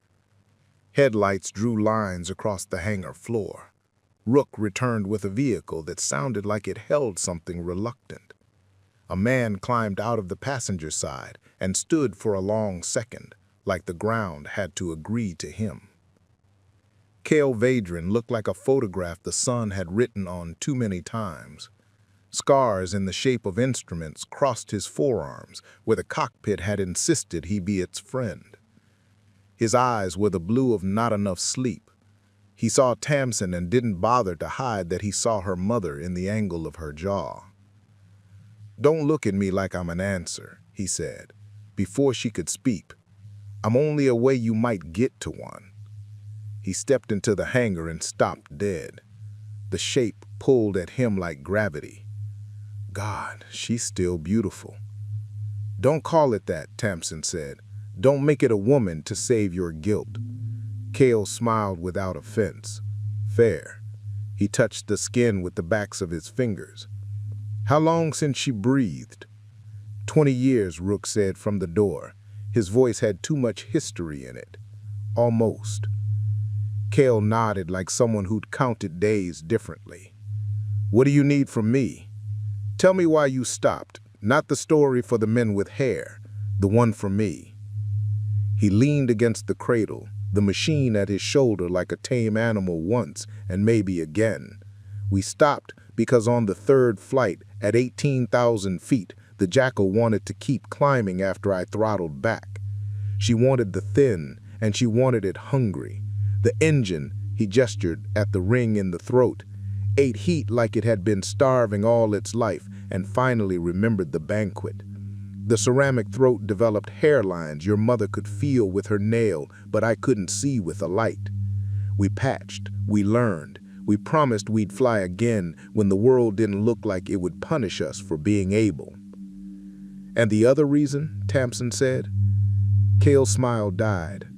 Headlights drew lines across the hangar floor. Rook returned with a vehicle that sounded like it held something reluctant. A man climbed out of the passenger side and stood for a long second, like the ground had to agree to him. Cale Vadron looked like a photograph the sun had written on too many times. Scars in the shape of instruments crossed his forearms, where the cockpit had insisted he be its friend. His eyes were the blue of not enough sleep. He saw Tamsin and didn't bother to hide that he saw her mother in the angle of her jaw. "Don't look at me like I'm an answer," he said, before she could speak. "I'm only a way you might get to one." He stepped into the hangar and stopped dead. The shape pulled at him like gravity. God, she's still beautiful. "Don't call it that," Tamsin said. "Don't make it a woman to save your guilt." Cale smiled without offense. Fair. He touched the skin with the backs of his fingers. "How long since she breathed?" 20 years, Rook said from the door. His voice had too much history in it. "Almost." Cale nodded like someone who'd counted days differently. "What do you need from me? Tell me why you stopped, not the story for the men with hair, the one for me." He leaned against the cradle, the machine at his shoulder like a tame animal once and maybe again. "We stopped because on the third flight, at 18,000 feet, the jackal wanted to keep climbing after I throttled back. She wanted the thin, and she wanted it hungry. The engine," he gestured at the ring in the throat, "ate heat like it had been starving all its life and finally remembered the banquet. The ceramic throat developed hairlines your mother could feel with her nail, but I couldn't see with a light. We patched, we learned, we promised we'd fly again when the world didn't look like it would punish us for being able." "And the other reason," Tamsin said. Cale's smile died.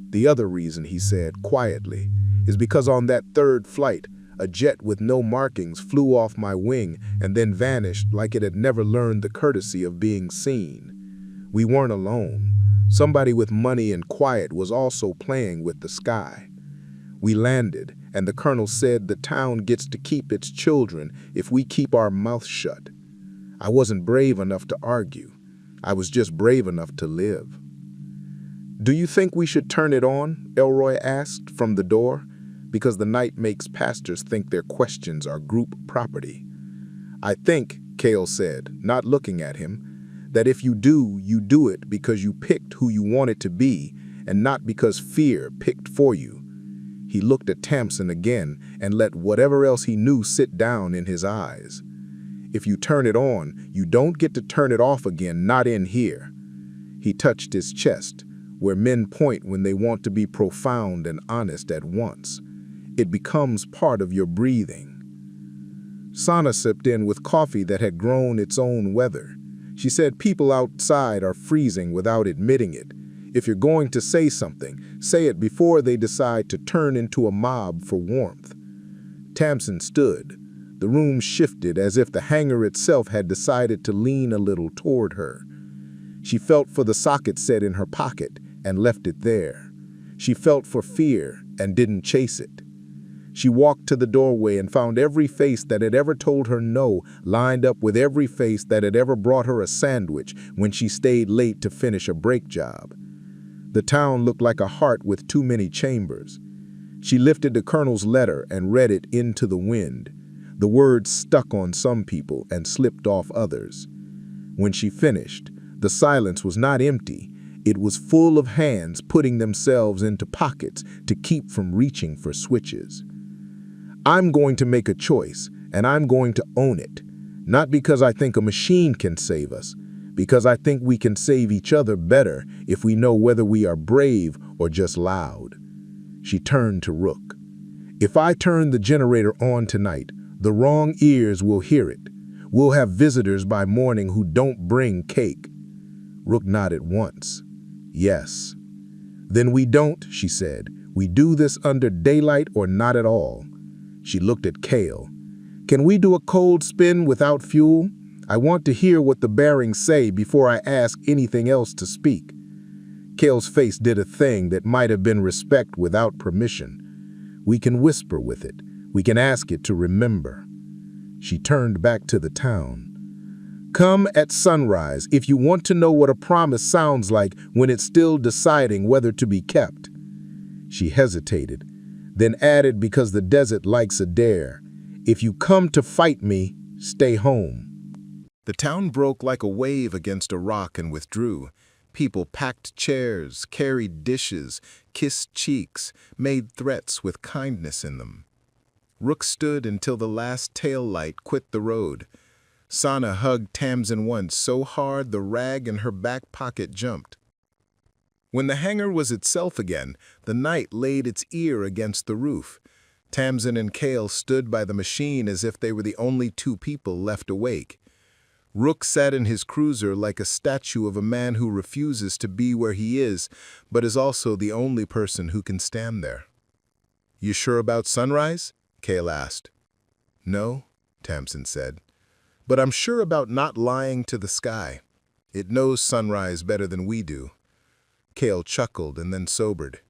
"The other reason," he said quietly, "is because on that third flight, a jet with no markings flew off my wing and then vanished like it had never learned the courtesy of being seen. We weren't alone. Somebody with money and quiet was also playing with the sky. We landed, and the colonel said the town gets to keep its children if we keep our mouths shut. I wasn't brave enough to argue. I was just brave enough to live." "Do you think we should turn it on?" Elroy asked from the door, because the night makes pastors think their questions are group property. "I think," Cale said, not looking at him, "that if you do it because you picked who you want it to be, and not because fear picked for you. He looked at Tamsin again and let whatever else he knew sit down in his eyes. If you turn it on, you don't get to turn it off again, not in here. He touched his chest, where men point when they want to be profound and honest at once. It becomes part of your breathing. Sana sipped in with coffee that had grown its own weather. She said people outside are freezing without admitting it. If you're going to say something, say it before they decide to turn into a mob for warmth. Tamsin stood. The room shifted as if the hangar itself had decided to lean a little toward her. She felt for the socket set in her pocket and left it there. She felt for fear and didn't chase it. She walked to the doorway and found every face that had ever told her no lined up with every face that had ever brought her a sandwich when she stayed late to finish a brake job. The town looked like a heart with too many chambers. She lifted the colonel's letter and read it into the wind. The words stuck on some people and slipped off others. When she finished, the silence was not empty. It was full of hands putting themselves into pockets to keep from reaching for switches. I'm going to make a choice, and I'm going to own it. Not because I think a machine can save us, because I think we can save each other better if we know whether we are brave or just loud. She turned to Rook. If I turn the generator on tonight, the wrong ears will hear it. We'll have visitors by morning who don't bring cake. Rook nodded once. Yes. Then we don't, she said. We do this under daylight or not at all. She looked at Kale. Can we do a cold spin without fuel? I want to hear what the bearings say before I ask anything else to speak. Kale's face did a thing that might have been respect without permission. We can whisper with it. We can ask it to remember. She turned back to the town. Come at sunrise if you want to know what a promise sounds like when it's still deciding whether to be kept. She hesitated, then added because the desert likes a dare. If you come to fight me, stay home. The town broke like a wave against a rock and withdrew. People packed chairs, carried dishes, kissed cheeks, made threats with kindness in them. Rook stood until the last tail light quit the road. Sana hugged Tamsin once so hard the rag in her back pocket jumped. When the hangar was itself again, the night laid its ear against the roof. Tamsin and Kale stood by the machine as if they were the only two people left awake. Rook sat in his cruiser like a statue of a man who refuses to be where he is, but is also the only person who can stand there. You sure about sunrise? Kale asked. No, Tamsin said. But I'm sure about not lying to the sky. It knows sunrise better than we do. Kale chuckled and then sobered.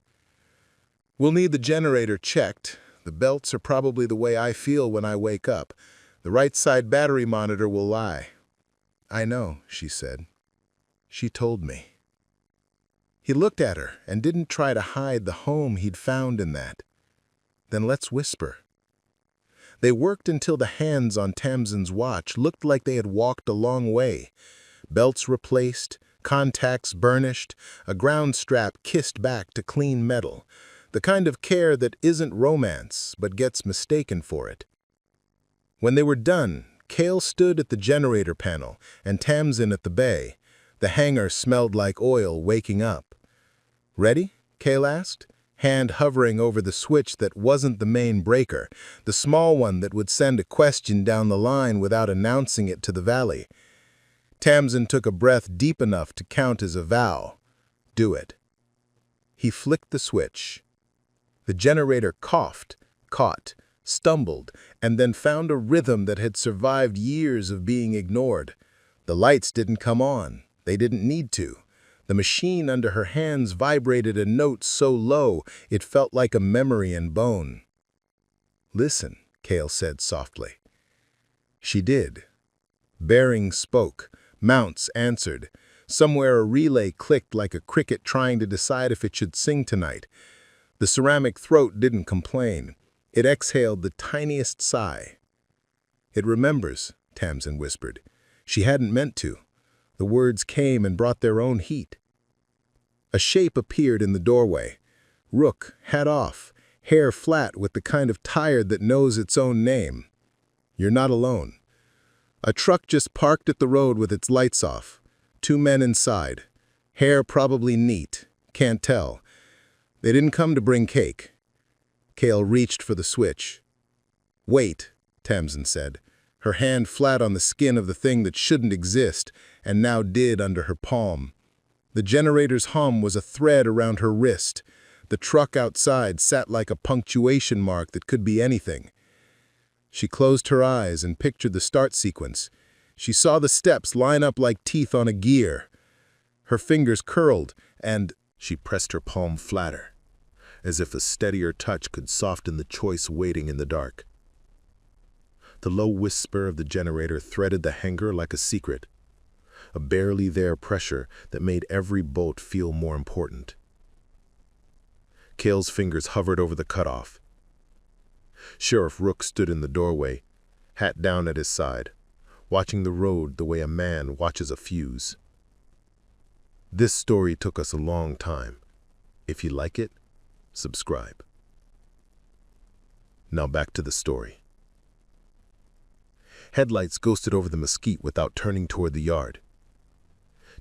We'll need the generator checked. The belts are probably the way I feel when I wake up. The right side battery monitor will lie. I know, she said. She told me. He looked at her and didn't try to hide the home he'd found in that. Then let's whisper. They worked until the hands on Tamsin's watch looked like they had walked a long way. Belts replaced, contacts burnished, a ground strap kissed back to clean metal, the kind of care that isn't romance but gets mistaken for it. When they were done, Kale stood at the generator panel and Tamsin at the bay. The hangar smelled like oil waking up. Ready? Kale asked, hand hovering over the switch that wasn't the main breaker, the small one that would send a question down the line without announcing it to the valley. Tamsin took a breath deep enough to count as a vow. Do it. He flicked the switch. The generator coughed, caught, stumbled, and then found a rhythm that had survived years of being ignored. The lights didn't come on. They didn't need to. The machine under her hands vibrated a note so low it felt like a memory in bone. Listen, Kale said softly. She did. Bearings spoke. Mounts answered. Somewhere a relay clicked like a cricket trying to decide if it should sing tonight. The ceramic throat didn't complain. It exhaled the tiniest sigh. It remembers, Tamsin whispered. She hadn't meant to. The words came and brought their own heat. A shape appeared in the doorway. Rook, hat off, hair flat with the kind of tired that knows its own name. You're not alone. A truck just parked at the road with its lights off. 2 men inside. Hair probably neat. Can't tell. They didn't come to bring cake. Cale reached for the switch. Wait, Tamsin said, her hand flat on the skin of the thing that shouldn't exist and now did under her palm. The generator's hum was a thread around her wrist. The truck outside sat like a punctuation mark that could be anything. She closed her eyes and pictured the start sequence. She saw the steps line up like teeth on a gear. Her fingers curled, and she pressed her palm flatter, as if a steadier touch could soften the choice waiting in the dark. The low whisper of the generator threaded the hangar like a secret, a barely there pressure that made every bolt feel more important. Cale's fingers hovered over the cutoff. Sheriff Rook stood in the doorway, hat down at his side, watching the road the way a man watches a fuse. This story took us a long time. If you like it, subscribe. Now back to the story. Headlights ghosted over the mesquite without turning toward the yard.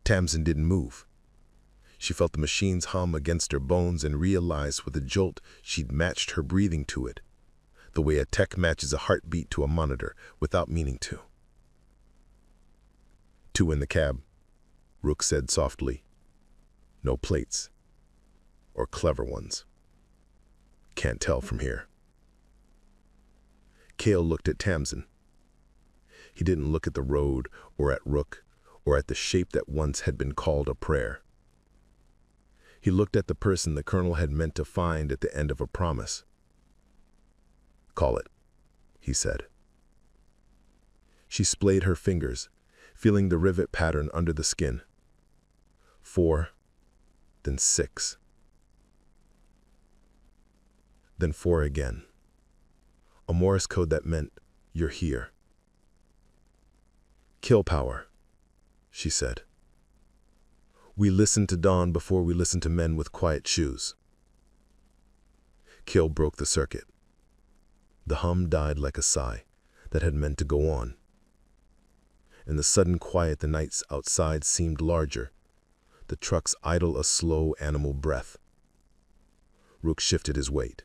Tamsin didn't move. She felt the machine's hum against her bones and realized with a jolt she'd matched her breathing to it, the way a tech matches a heartbeat to a monitor without meaning to. 2 in the cab, Rook said softly. No plates. Or clever ones. Can't tell from here. Cale looked at Tamsin. He didn't look at the road or at Rook or at the shape that once had been called a prayer. He looked at the person the colonel had meant to find at the end of a promise. Call it, he said. She splayed her fingers, feeling the rivet pattern under the skin. 4, then 6. Then 4 again. A Morse code that meant, you're here. Kill power, she said. We listen to dawn before we listen to men with quiet shoes. Kill broke the circuit. The hum died like a sigh that had meant to go on. In the sudden quiet, the nights outside seemed larger, the trucks idle a slow animal breath. Rook shifted his weight.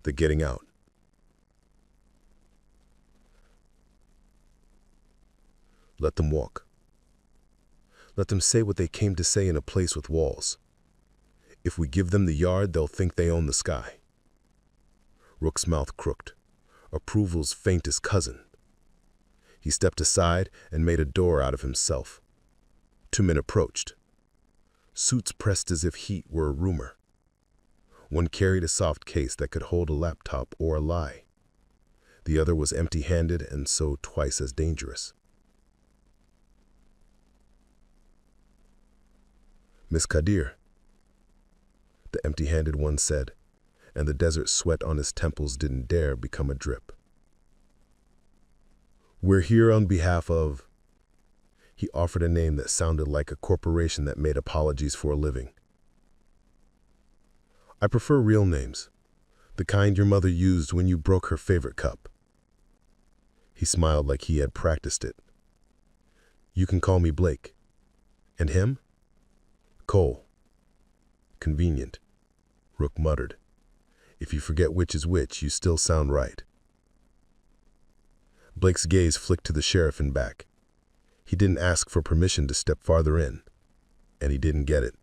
The getting out. Let them walk. Let them say what they came to say in a place with walls. If we give them the yard, they'll think they own the sky. Rook's mouth crooked, approval's faintest cousin. He stepped aside and made a door out of himself. 2 men approached. Suits pressed as if heat were a rumor. One carried a soft case that could hold a laptop or a lie. The other was empty-handed and so twice as dangerous. Miss Kadir, the empty-handed one said, and the desert sweat on his temples didn't dare become a drip. We're here on behalf of... He offered a name that sounded like a corporation that made apologies for a living. I prefer real names, the kind your mother used when you broke her favorite cup. He smiled like he had practiced it. You can call me Blake. And him? Cole. Convenient, Rook muttered. If you forget which is which, you still sound right. Blake's gaze flicked to the sheriff and back. He didn't ask for permission to step farther in, and he didn't get it.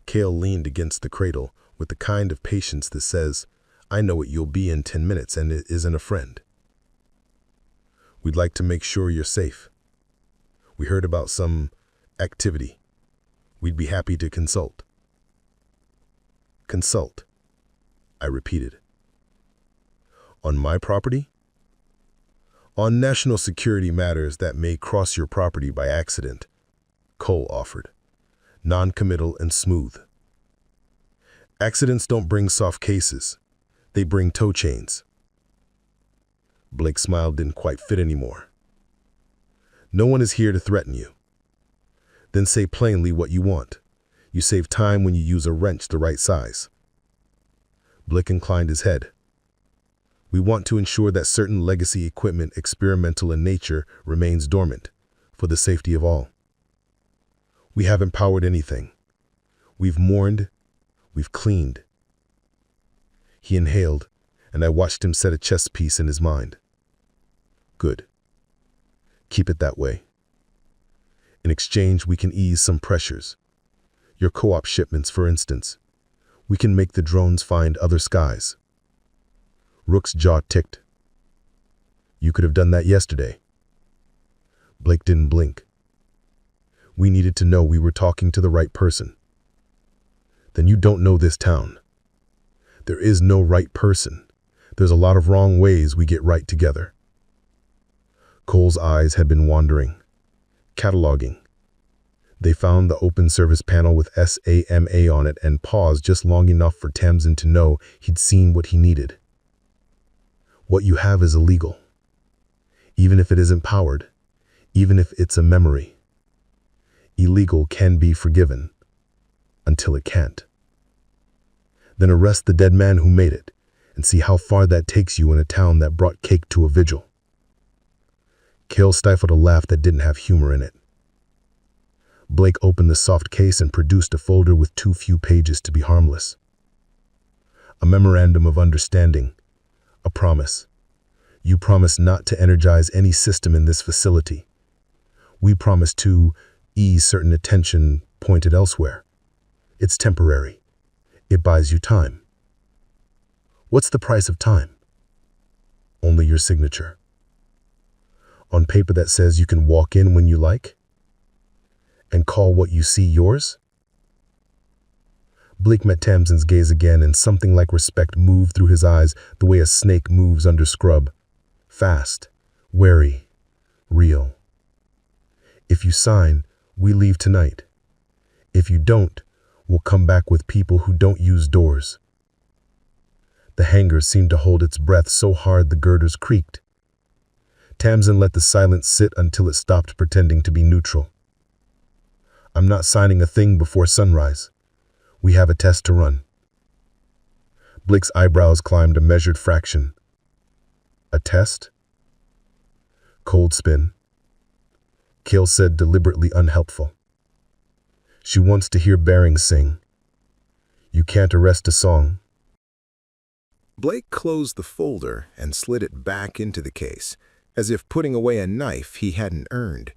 Cale leaned against the cradle with the kind of patience that says, I know what you'll be in 10 minutes and it isn't a friend. We'd like to make sure you're safe. We heard about some activity. We'd be happy to consult. Consult, I repeated. On my property? On national security matters that may cross your property by accident, Cole offered, non-committal and smooth. Accidents don't bring soft cases. They bring toe chains. Blake's smile didn't quite fit anymore. No one is here to threaten you. Then say plainly what you want. You save time when you use a wrench the right size. Blick inclined his head. We want to ensure that certain legacy equipment, experimental in nature, remains dormant, for the safety of all. We haven't powered anything. We've mourned, we've cleaned. He inhaled, and I watched him set a chess piece in his mind. Good. Keep it that way. In exchange, we can ease some pressures. Your co-op shipments, for instance. We can make the drones find other skies. Rook's jaw ticked. You could have done that yesterday. Blake didn't blink. We needed to know we were talking to the right person. Then you don't know this town. There is no right person. There's a lot of wrong ways we get right together. Cole's eyes had been wandering, cataloging. They found the open service panel with SAMA on it and paused just long enough for Tamsin to know he'd seen what he needed. What you have is illegal. Even if it isn't powered, even if it's a memory. Illegal can be forgiven, until it can't. Then arrest the dead man who made it, and see how far that takes you in a town that brought cake to a vigil. Cale stifled a laugh that didn't have humor in it. Blake opened the soft case and produced a folder with too few pages to be harmless. A memorandum of understanding. A promise. You promise not to energize any system in this facility. We promise to ease certain attention pointed elsewhere. It's temporary. It buys you time. What's the price of time? Only your signature. On paper that says you can walk in when you like? And call what you see yours? Blake met Tamsin's gaze again, and something like respect moved through his eyes the way a snake moves under scrub. Fast, wary, real. If you sign, we leave tonight. If you don't, we'll come back with people who don't use doors. The hangar seemed to hold its breath so hard the girders creaked. Tamsin let the silence sit until it stopped pretending to be neutral. I'm not signing a thing before sunrise. We have a test to run. Blake's eyebrows climbed a measured fraction. A test? Cold spin. Cale said, deliberately unhelpful. She wants to hear Bering sing. You can't arrest a song. Blake closed the folder and slid it back into the case, as if putting away a knife he hadn't earned.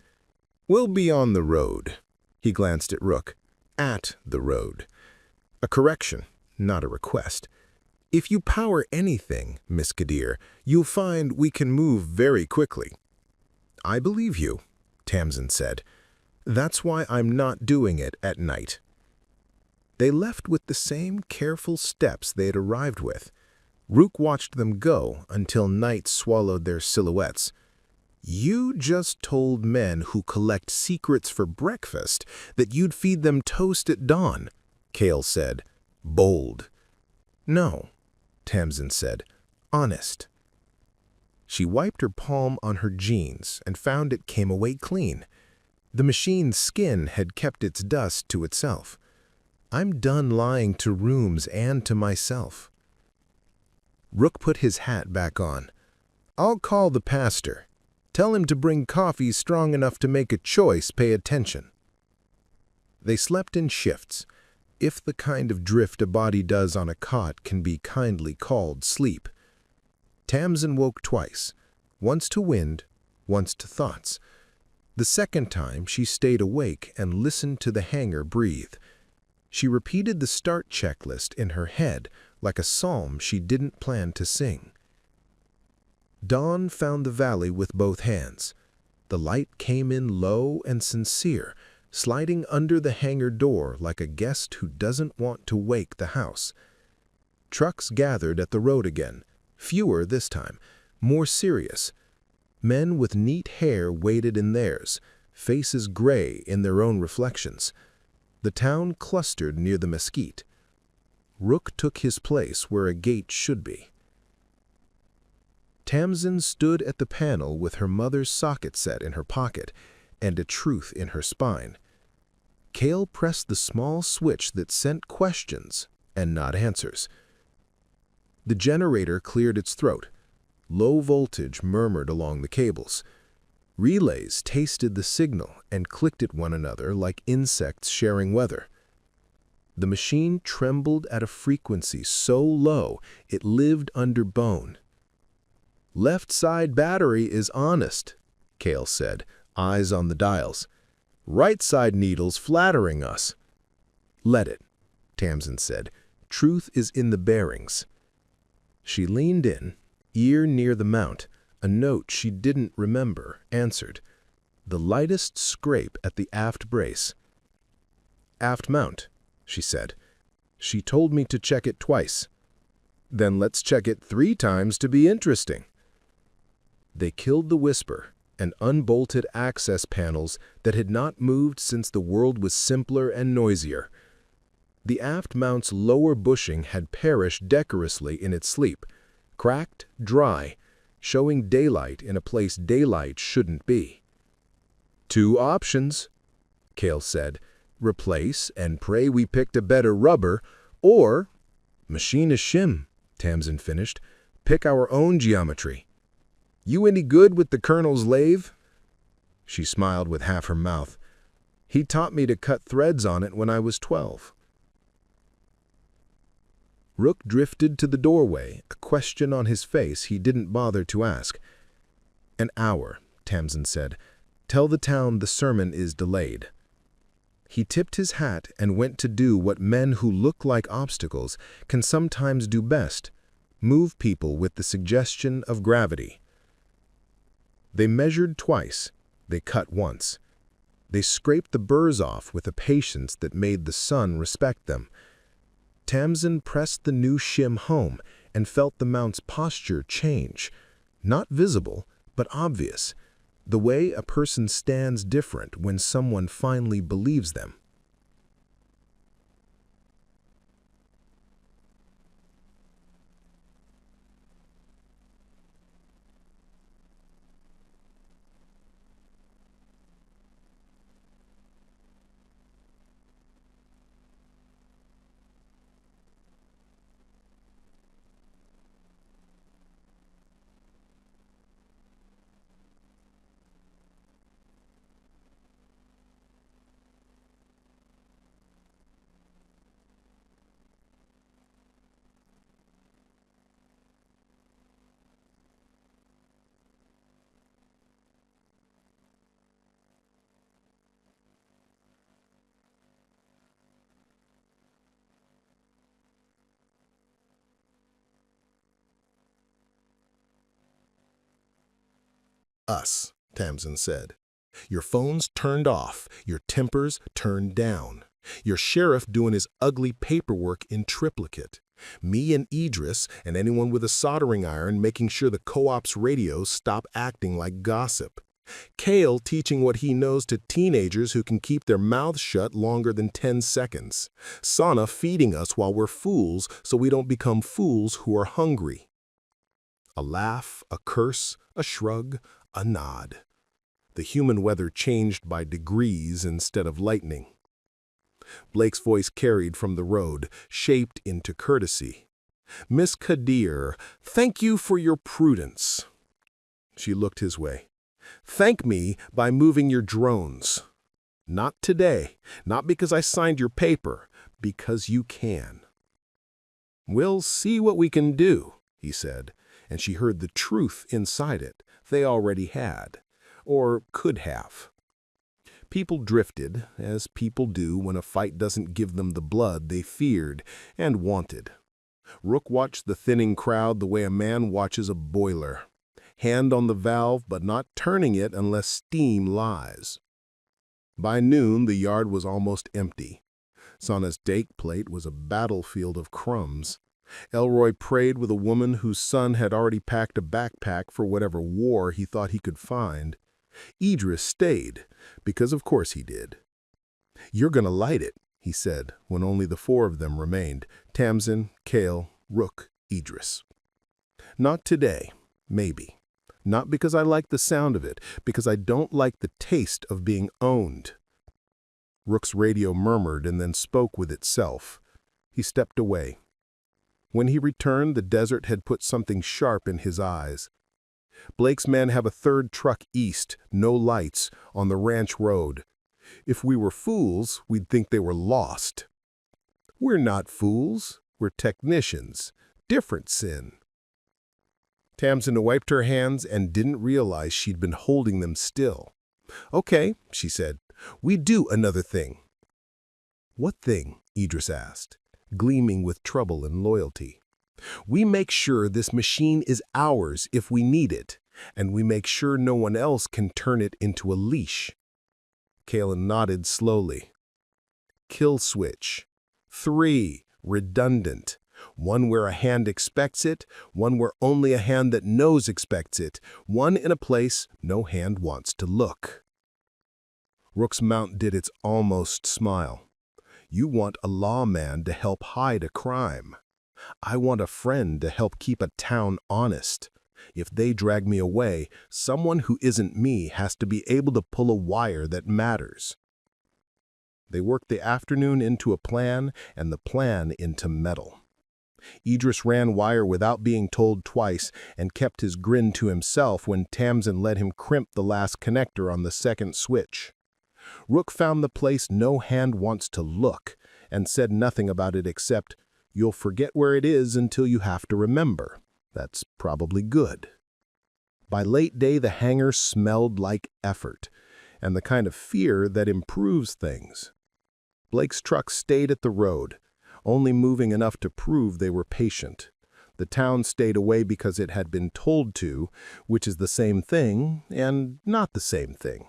We'll be on the road. He glanced at Rook. At the road. A correction, not a request. If you power anything, Miss Kadir, you'll find we can move very quickly. I believe you, Tamsin said. That's why I'm not doing it at night. They left with the same careful steps they had arrived with. Rook watched them go until night swallowed their silhouettes. You just told men who collect secrets for breakfast that you'd feed them toast at dawn, Cale said, bold. No, Tamsin said, honest. She wiped her palm on her jeans and found it came away clean. The machine's skin had kept its dust to itself. I'm done lying to rooms and to myself. Rook put his hat back on. I'll call the pastor. Tell him to bring coffee strong enough to make a choice pay attention. They slept in shifts, if the kind of drift a body does on a cot can be kindly called sleep. Tamsin woke twice, once to wind, once to thoughts. The second time she stayed awake and listened to the hangar breathe. She repeated the start checklist in her head like a psalm she didn't plan to sing. Dawn found the valley with both hands. The light came in low and sincere, sliding under the hangar door like a guest who doesn't want to wake the house. Trucks gathered at the road again, fewer this time, more serious. Men with neat hair waited in theirs, faces gray in their own reflections. The town clustered near the mesquite. Rook took his place where a gate should be. Tamsin stood at the panel with her mother's socket set in her pocket and a truth in her spine. Cale pressed the small switch that sent questions and not answers. The generator cleared its throat. Low voltage murmured along the cables. Relays tasted the signal and clicked at one another like insects sharing weather. The machine trembled at a frequency so low it lived under bone. "Left side battery is honest," Cale said, eyes on the dials. "Right side needle's flattering us." "Let it," Tamsin said. "Truth is in the bearings." She leaned in, ear near the mount. A note she didn't remember answered. The lightest scrape at the aft brace. "Aft mount," she said. "She told me to check it twice." "Then let's check it 3 times to be interesting." They killed the whisper and unbolted access panels that had not moved since the world was simpler and noisier. The aft mount's lower bushing had perished decorously in its sleep, cracked, dry, showing daylight in a place daylight shouldn't be. "2 options," Cale said. "Replace and pray we picked a better rubber, or—" "Machine is shim," Tamsin finished. "Pick our own geometry." "You any good with the Colonel's lathe?" She smiled with half her mouth. "He taught me to cut threads on it when I was 12. Rook drifted to the doorway, a question on his face he didn't bother to ask. "An hour," Tamsin said. "Tell the town the sermon is delayed." He tipped his hat and went to do what men who look like obstacles can sometimes do best, move people with the suggestion of gravity. They measured twice, they cut once. They scraped the burrs off with a patience that made the sun respect them. Tamsin pressed the new shim home and felt the mount's posture change. Not visible, but obvious. The way a person stands different when someone finally believes them. "Us," Tamsin said. "Your phones turned off, your tempers turned down. Your sheriff doing his ugly paperwork in triplicate. Me and Idris and anyone with a soldering iron making sure the co-op's radios stop acting like gossip. Cale teaching what he knows to teenagers who can keep their mouths shut longer than 10 seconds. Sana feeding us while we're fools so we don't become fools who are hungry." A laugh, a curse, a shrug, a nod. The human weather changed by degrees instead of lightning. Blake's voice carried from the road, shaped into courtesy. "Miss Kadir, thank you for your prudence." She looked his way. "Thank me by moving your drones. Not today, not because I signed your paper, because you can." "We'll see what we can do," he said, and she heard the truth inside it they already had, or could have. People drifted, as people do when a fight doesn't give them the blood they feared and wanted. Rook watched the thinning crowd the way a man watches a boiler. Hand on the valve, but not turning it unless steam lies. By noon, the yard was almost empty. Sana's dake plate was a battlefield of crumbs. Elroy prayed with a woman whose son had already packed a backpack for whatever war he thought he could find. Idris stayed, because of course he did. "You're gonna light it," he said, when only the 4 of them remained, Tamsin, Cale, Rook, Idris. "Not today, maybe. Not because I like the sound of it, because I don't like the taste of being owned." Rook's radio murmured and then spoke with itself. He stepped away. When he returned, the desert had put something sharp in his eyes. Blake's men have a third truck east, no lights, on the ranch road. If we were fools, we'd think they were lost. We're not fools. We're technicians. Different sin. Tamsin wiped her hands and didn't realize she'd been holding them still. Okay, she said. We do another thing. What thing? Idris asked, gleaming with trouble and loyalty. We make sure this machine is ours if we need it, and we make sure no one else can turn it into a leash. Kalen nodded slowly. Kill switch. 3. Redundant. One where a hand expects it, one where only a hand that knows expects it, one in a place no hand wants to look. Rook's mount did its almost smile. You want a lawman to help hide a crime. I want a friend to help keep a town honest. If they drag me away, someone who isn't me has to be able to pull a wire that matters. They worked the afternoon into a plan and the plan into metal. Idris ran wire without being told twice and kept his grin to himself when Tamsin let him crimp the last connector on the second switch. Rook found the place no hand wants to look and said nothing about it except, "You'll forget where it is until you have to remember. That's probably good." By late day, the hangar smelled like effort and the kind of fear that improves things. Blake's truck stayed at the road, only moving enough to prove they were patient. The town stayed away because it had been told to, which is the same thing and not the same thing.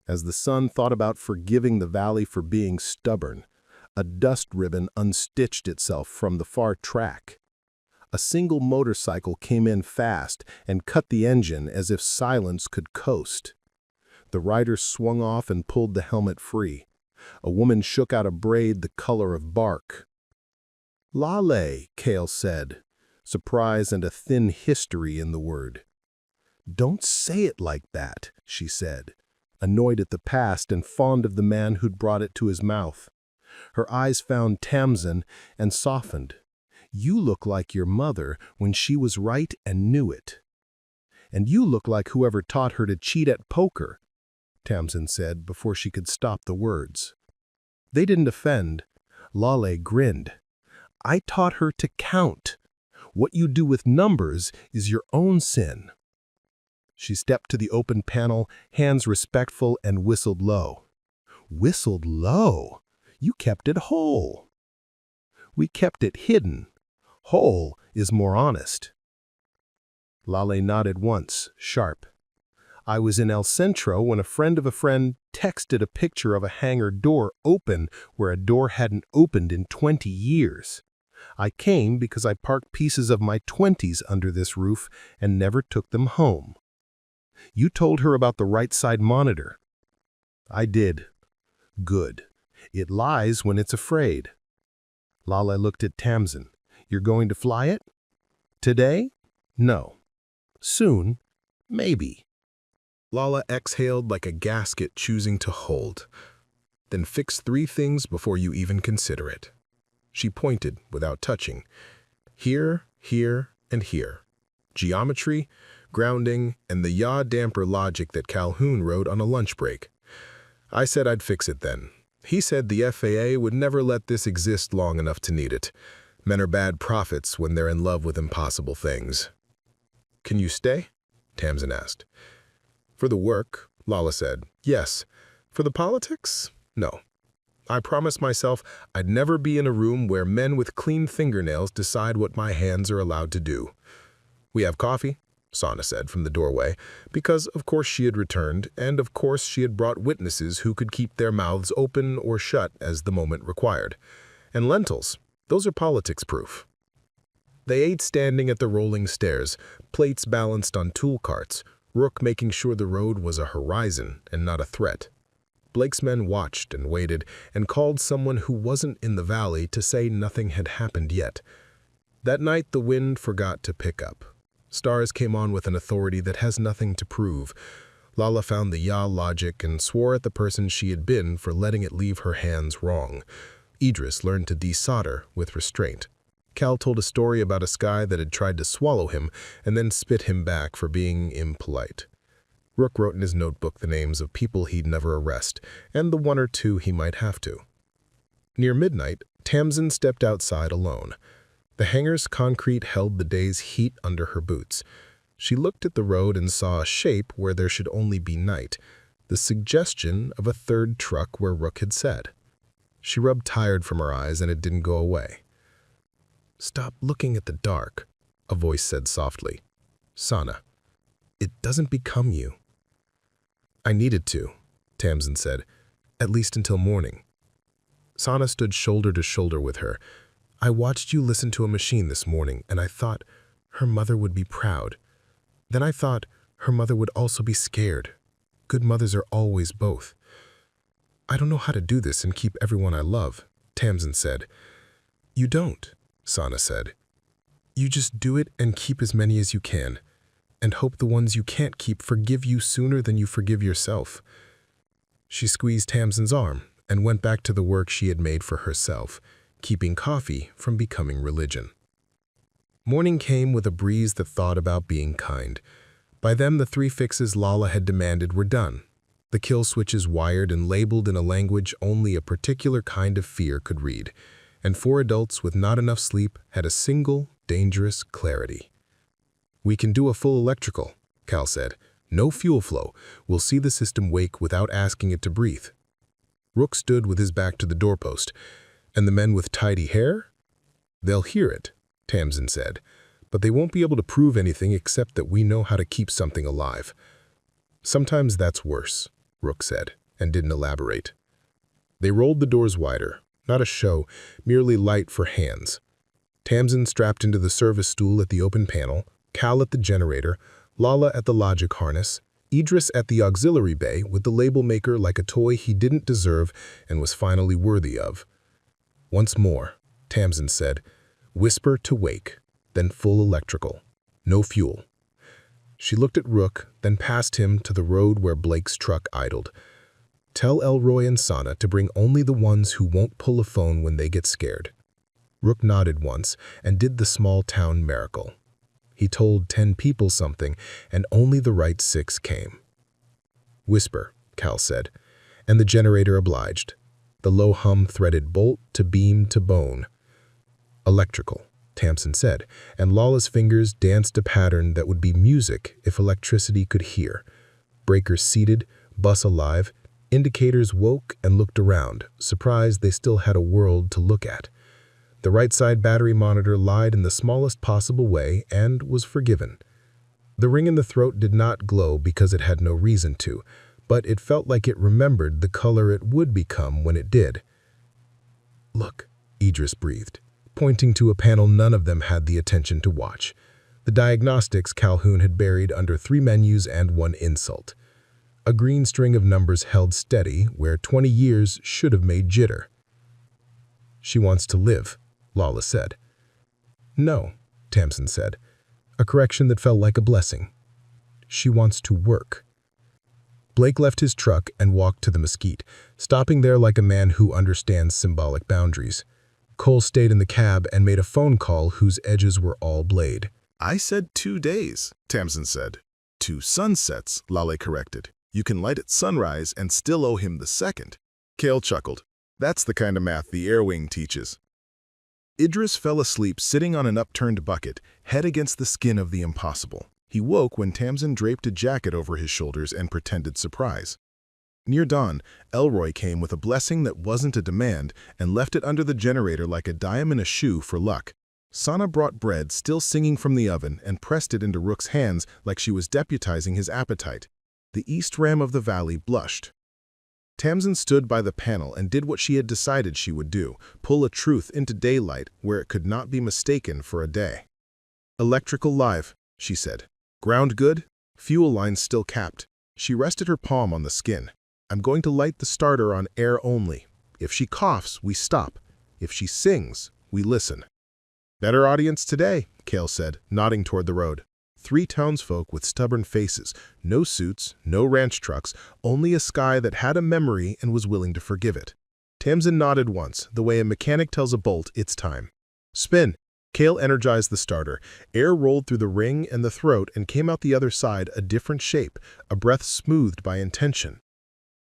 As the sun thought about forgiving the valley for being stubborn, a dust ribbon unstitched itself from the far track. A single motorcycle came in fast and cut the engine as if silence could coast. The rider swung off and pulled the helmet free. A woman shook out a braid the color of bark. "Lale," Cale said, surprise and a thin history in the word. "Don't say it like that," she said, annoyed at the past and fond of the man who'd brought it to his mouth. Her eyes found Tamsin and softened. "You look like your mother when she was right and knew it. And you look like whoever taught her to cheat at poker," Tamsin said before she could stop the words. They didn't offend. Lale grinned. "I taught her to count. What you do with numbers is your own sin." She stepped to the open panel, hands respectful, and whistled low. "Whistled low? You kept it whole." "We kept it hidden. Whole is more honest." Lale nodded once, sharp. "I was in El Centro when a friend of a friend texted a picture of a hangar door open where a door hadn't opened in 20 years. I came because I parked pieces of my 20s under this roof and never took them home." "You told her about the right side monitor." "I did." "Good. It lies when it's afraid." Lale looked at Tamsin. "You're going to fly it?" "Today? No. Soon? Maybe." Lala exhaled like a gasket choosing to hold. "Then fix 3 things before you even consider it." She pointed without touching. "Here, here, and here. Geometry, grounding, and the yaw damper logic that Calhoun wrote on a lunch break. I said I'd fix it then. He said the FAA would never let this exist long enough to need it. Men are bad prophets when they're in love with impossible things." "Can you stay?" Tamsin asked. "For the work," Lala said, "yes. For the politics? No. I promised myself I'd never be in a room where men with clean fingernails decide what my hands are allowed to do." "We have coffee," Sana said from the doorway, because of course she had returned, and of course she had brought witnesses who could keep their mouths open or shut as the moment required. "And lentils, those are politics-proof." They ate standing at the rolling stairs, plates balanced on tool carts, Rook making sure the road was a horizon and not a threat. Blake's men watched and waited and called someone who wasn't in the valley to say nothing had happened yet. That night the wind forgot to pick up. Stars came on with an authority that has nothing to prove. Lala found the logic and swore at the person she had been for letting it leave her hands wrong. Idris learned to desolder with restraint. Cal told a story about a sky that had tried to swallow him and then spit him back for being impolite. Rook wrote in his notebook the names of people he'd never arrest and the one or two he might have to. Near midnight, Tamsin stepped outside alone. The hangar's concrete held the day's heat under her boots. She looked at the road and saw a shape where there should only be night, the suggestion of a third truck where Rook had said. She rubbed tired from her eyes and it didn't go away. "Stop looking at the dark," a voice said softly. "Sana, it doesn't become you." "I needed to," Tamsin said, "at least until morning." Sana stood shoulder to shoulder with her. "I watched you listen to a machine this morning, and I thought her mother would be proud. Then I thought her mother would also be scared. Good mothers are always both." "I don't know how to do this and keep everyone I love," Tamsin said. "You don't," Sana said. "You just do it and keep as many as you can, and hope the ones you can't keep forgive you sooner than you forgive yourself." She squeezed Tamsin's arm and went back to the work she had made for herself, keeping coffee from becoming religion. Morning came with a breeze that thought about being kind. By then, the 3 fixes Lala had demanded were done. The kill switches wired and labeled in a language only a particular kind of fear could read, and 4 adults with not enough sleep had a single, dangerous clarity. "We can do a full electrical," Cal said. "No fuel flow. We'll see the system wake without asking it to breathe." Rook stood with his back to the doorpost. "And the men with tidy hair?" "They'll hear it," Tamsin said, "but they won't be able to prove anything except that we know how to keep something alive." "Sometimes that's worse," Rook said, and didn't elaborate. They rolled the doors wider, not a show, merely light for hands. Tamsin strapped into the service stool at the open panel, Cal at the generator, Lala at the logic harness, Idris at the auxiliary bay with the label maker like a toy he didn't deserve and was finally worthy of. "Once more," Tamsin said, "whisper to wake, then full electrical. No fuel." She looked at Rook, then past him to the road where Blake's truck idled. "Tell Elroy and Sana to bring only the ones who won't pull a phone when they get scared." Rook nodded once and did the small-town miracle. He told 10 people something, and only the right 6 came. "Whisper," Cal said, and the generator obliged. The low hum threaded bolt to beam to bone. "Electrical," Tamsin said, and Lala's fingers danced a pattern that would be music if electricity could hear. Breakers seated, bus alive, indicators woke and looked around, surprised they still had a world to look at. The right-side battery monitor lied in the smallest possible way and was forgiven. The ring in the throat did not glow because it had no reason to, but it felt like it remembered the color it would become when it did. "Look," Idris breathed, pointing to a panel none of them had the attention to watch. The diagnostics Calhoun had buried under 3 menus and 1 insult. A green string of numbers held steady where 20 years should have made jitter. "She wants to live," Lala said. "No," Tamsin said, a correction that felt like a blessing. "She wants to work." Blake left his truck and walked to the mesquite, stopping there like a man who understands symbolic boundaries. Cole stayed in the cab and made a phone call whose edges were all blade. "I said 2 days, Tamsin said. 2 sunsets, Lale corrected. You can light at sunrise and still owe him the second." Cale chuckled. "That's the kind of math the air wing teaches." Idris fell asleep sitting on an upturned bucket, head against the skin of the impossible. He woke when Tamsin draped a jacket over his shoulders and pretended surprise. Near dawn, Elroy came with a blessing that wasn't a demand and left it under the generator like a dime in a shoe for luck. Sana brought bread, still singing from the oven, and pressed it into Rook's hands like she was deputizing his appetite. The east ram of the valley blushed. Tamsin stood by the panel and did what she had decided she would do, pull a truth into daylight where it could not be mistaken for a day. "Electrical live," she said. "Ground good, fuel lines still capped." She rested her palm on the skin. "I'm going to light the starter on air only. If she coughs, we stop. If she sings, we listen." "Better audience today," Cale said, nodding toward the road. 3 townsfolk with stubborn faces, no suits, no ranch trucks, only a sky that had a memory and was willing to forgive it. Tamsin nodded once, the way a mechanic tells a bolt it's time. Spin! Cale energized the starter. Air rolled through the ring and the throat and came out the other side a different shape, a breath smoothed by intention.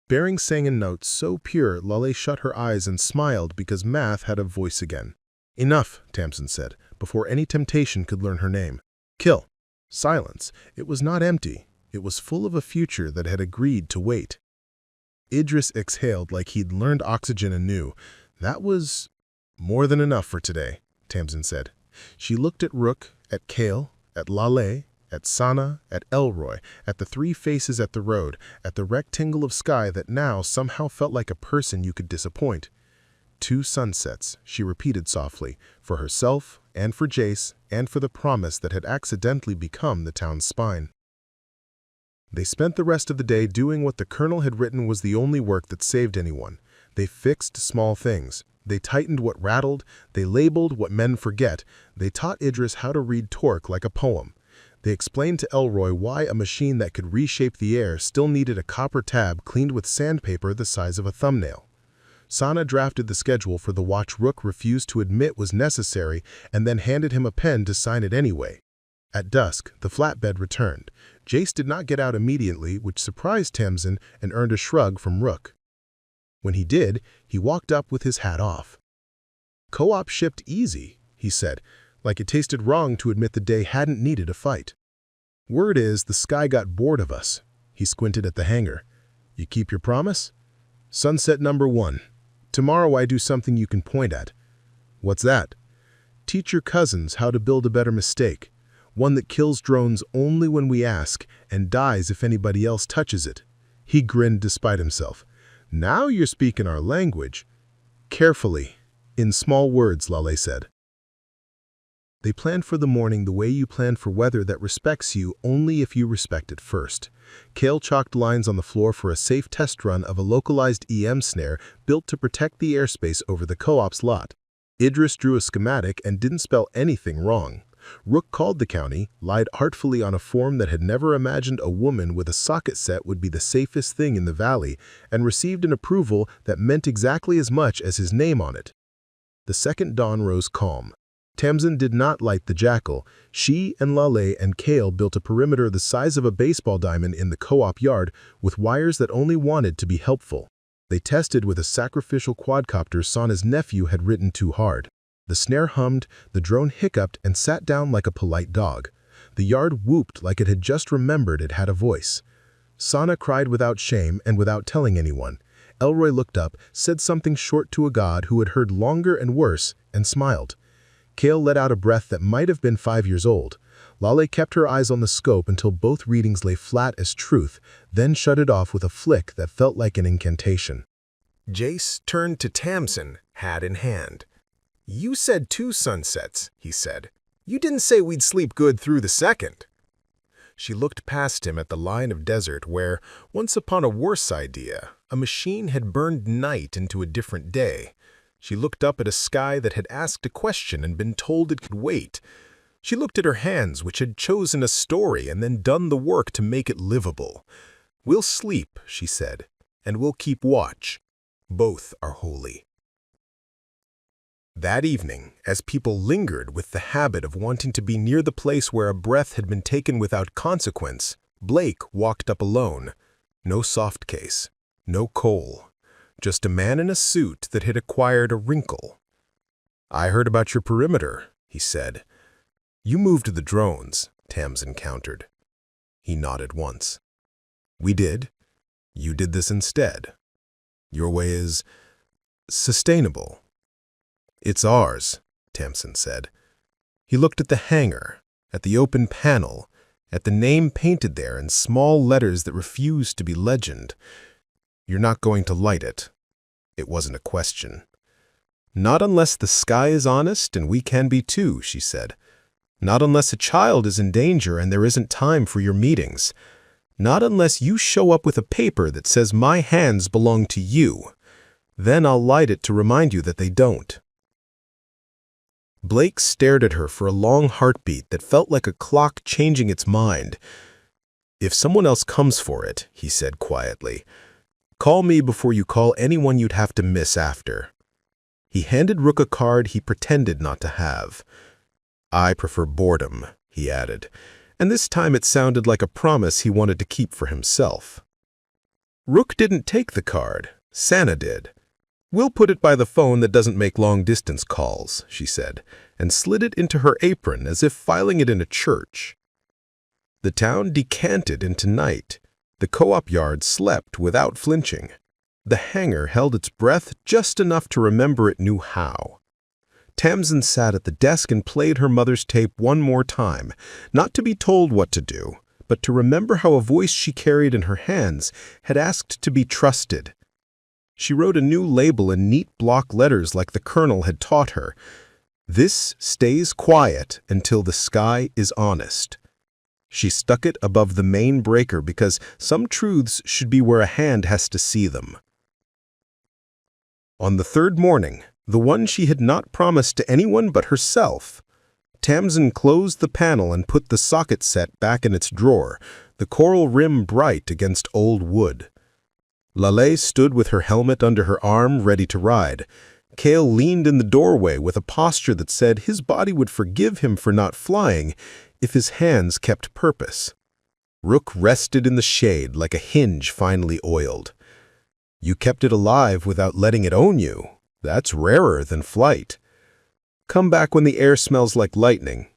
Bearing sang in notes so pure, Lale shut her eyes and smiled because math had a voice again. Enough, Tamsin said, before any temptation could learn her name. Kill. Silence. It was not empty. It was full of a future that had agreed to wait. Idris exhaled like he'd learned oxygen anew. That was more than enough for today, Tamsin said. She looked at Rook, at Cale, at Lale, at Sana, at Elroy, at the 3 faces at the road, at the rectangle of sky that now somehow felt like a person you could disappoint. 2 sunsets, she repeated softly, for herself and for Jace and for the promise that had accidentally become the town's spine. They spent the rest of the day doing what the colonel had written was the only work that saved anyone. They fixed small things. They tightened what rattled. They labeled what men forget. They taught Idris how to read Torque like a poem. They explained to Elroy why a machine that could reshape the air still needed a copper tab cleaned with sandpaper the size of a thumbnail. Sana drafted the schedule for the watch Rook refused to admit was necessary and then handed him a pen to sign it anyway. At dusk, the flatbed returned. Jace did not get out immediately, which surprised Tamsin and earned a shrug from Rook. When he did, he walked up with his hat off. Co-op shipped easy, he said, like it tasted wrong to admit the day hadn't needed a fight. Word is the sky got bored of us. He squinted at the hangar. You keep your promise? Sunset number 1. Tomorrow I do something you can point at. What's that? Teach your cousins how to build a better mistake. One that kills drones only when we ask and dies if anybody else touches it. He grinned despite himself. Now you're speaking our language. Carefully, in small words, Lale said. They planned for the morning the way you plan for weather that respects you only if you respect it first. Cale chalked lines on the floor for a safe test run of a localized EM snare built to protect the airspace over the co-op's lot. Idris drew a schematic and didn't spell anything wrong. Rook called the county, lied artfully on a form that had never imagined a woman with a socket set would be the safest thing in the valley, and received an approval that meant exactly as much as his name on it. The second dawn rose calm. Tamsin did not light the jackal. She and Lale and Cale built a perimeter the size of a baseball diamond in the co-op yard with wires that only wanted to be helpful. They tested with a sacrificial quadcopter Sana's nephew had ridden too hard. The snare hummed, the drone hiccuped and sat down like a polite dog. The yard whooped like it had just remembered it had a voice. Sana cried without shame and without telling anyone. Elroy looked up, said something short to a god who had heard longer and worse, and smiled. Cale let out a breath that might have been 5 years old. Lale kept her eyes on the scope until both readings lay flat as truth, then shut it off with a flick that felt like an incantation. Jace turned to Tamsin, hat in hand. You said 2 sunsets, he said. You didn't say we'd sleep good through the second. She looked past him at the line of desert where, once upon a worse idea, a machine had burned night into a different day. She looked up at a sky that had asked a question and been told it could wait. She looked at her hands, which had chosen a story and then done the work to make it livable. We'll sleep, she said, and we'll keep watch. Both are holy. That evening, as people lingered with the habit of wanting to be near the place where a breath had been taken without consequence, Blake walked up alone. No soft case, no coal. Just a man in a suit that had acquired a wrinkle. I heard about your perimeter, he said. You moved the drones, Tamsin countered. He nodded once. We did. You did this instead. Your way is sustainable. It's ours, Tamsin said. He looked at the hangar, at the open panel, at the name painted there in small letters that refused to be legend. You're not going to light it. It wasn't a question. Not unless the sky is honest, and we can be too, she said. Not unless a child is in danger and there isn't time for your meetings. Not unless you show up with a paper that says my hands belong to you. Then I'll light it to remind you that they don't. Blake stared at her for a long heartbeat that felt like a clock changing its mind. "If someone else comes for it," he said quietly, "call me before you call anyone you'd have to miss after." He handed Rook a card he pretended not to have. "I prefer boredom," he added, and this time it sounded like a promise he wanted to keep for himself. Rook didn't take the card. Santa did. "We'll put it by the phone that doesn't make long-distance calls," she said, and slid it into her apron as if filing it in a church. The town decanted into night. The co-op yard slept without flinching. The hangar held its breath just enough to remember it knew how. Tamsin sat at the desk and played her mother's tape one more time, not to be told what to do, but to remember how a voice she carried in her hands had asked to be trusted. She wrote a new label in neat block letters like the Colonel had taught her. "This stays quiet until the sky is honest." She stuck it above the main breaker because some truths should be where a hand has to see them. On the third morning, the one she had not promised to anyone but herself, Tamsin closed the panel and put the socket set back in its drawer, the coral rim bright against old wood. Lale stood with her helmet under her arm, ready to ride. Cale leaned in the doorway with a posture that said his body would forgive him for not flying if his hands kept purpose. Rook rested in the shade like a hinge finely oiled. "You kept it alive without letting it own you. That's rarer than flight. Come back when the air smells like lightning.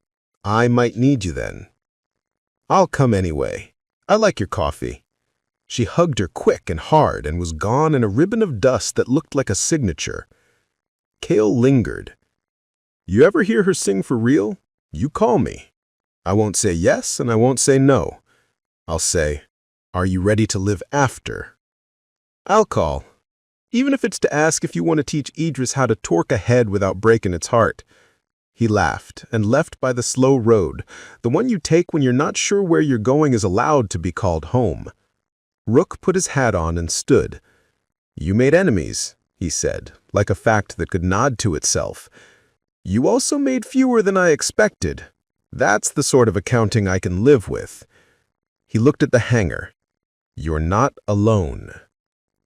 I might need you then." "I'll come anyway. I like your coffee." She hugged her quick and hard and was gone in a ribbon of dust that looked like a signature. Cale lingered. "You ever hear her sing for real? You call me. I won't say yes and I won't say no. I'll say, are you ready to live after? I'll call, even if it's to ask if you want to teach Idris how to torque a head without breaking its heart." He laughed and left by the slow road, the one you take when you're not sure where you're going is allowed to be called home. Rook put his hat on and stood. "You made enemies," he said, like a fact that could nod to itself. "You also made fewer than I expected. That's the sort of accounting I can live with." He looked at the hangar. "You're not alone."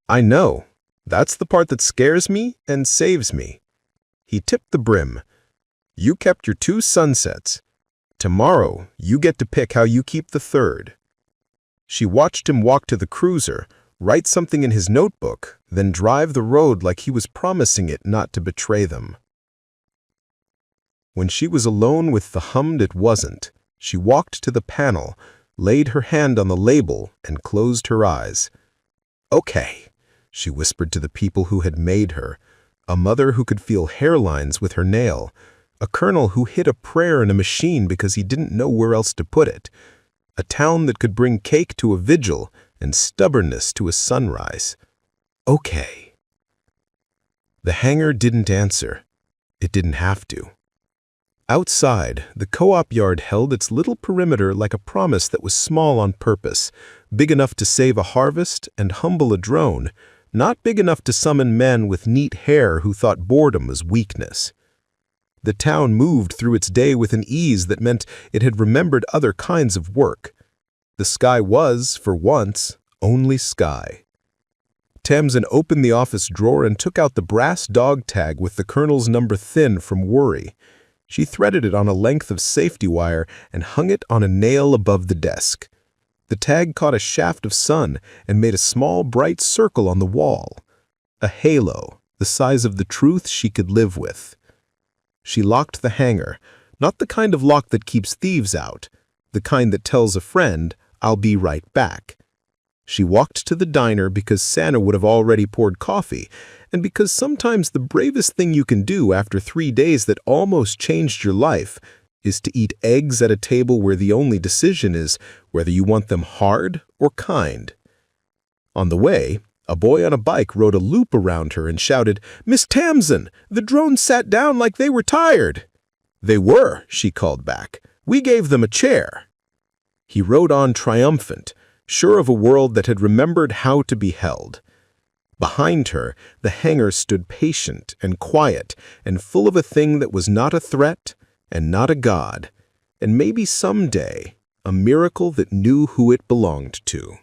"I know. That's the part that scares me and saves me." He tipped the brim. "You kept your 2 sunsets. Tomorrow, you get to pick how you keep the 3rd. She watched him walk to the cruiser, write something in his notebook, then drive the road like he was promising it not to betray them. When she was alone with the hummed it wasn't, she walked to the panel, laid her hand on the label, and closed her eyes. "Okay," she whispered to the people who had made her, a mother who could feel hairlines with her nail, a colonel who hid a prayer in a machine because he didn't know where else to put it, a town that could bring cake to a vigil and stubbornness to a sunrise. Okay. The hangar didn't answer. It didn't have to. Outside, the co-op yard held its little perimeter like a promise that was small on purpose, big enough to save a harvest and humble a drone, not big enough to summon men with neat hair who thought boredom was weakness. The town moved through its day with an ease that meant it had remembered other kinds of work. The sky was, for once, only sky. Tamsin opened the office drawer and took out the brass dog tag with the Colonel's number thin from worry. She threaded it on a length of safety wire and hung it on a nail above the desk. The tag caught a shaft of sun and made a small, bright circle on the wall. A halo, the size of the truth she could live with. She locked the hangar, not the kind of lock that keeps thieves out, the kind that tells a friend, "I'll be right back." She walked to the diner because Santa would have already poured coffee, and because sometimes the bravest thing you can do after 3 days that almost changed your life is to eat eggs at a table where the only decision is whether you want them hard or kind. On the way, a boy on a bike rode a loop around her and shouted, "Miss Tamsin, the drones sat down like they were tired." "They were," she called back. "We gave them a chair." He rode on triumphant, sure of a world that had remembered how to be held. Behind her, the hangar stood patient and quiet and full of a thing that was not a threat and not a god, and maybe someday a miracle that knew who it belonged to.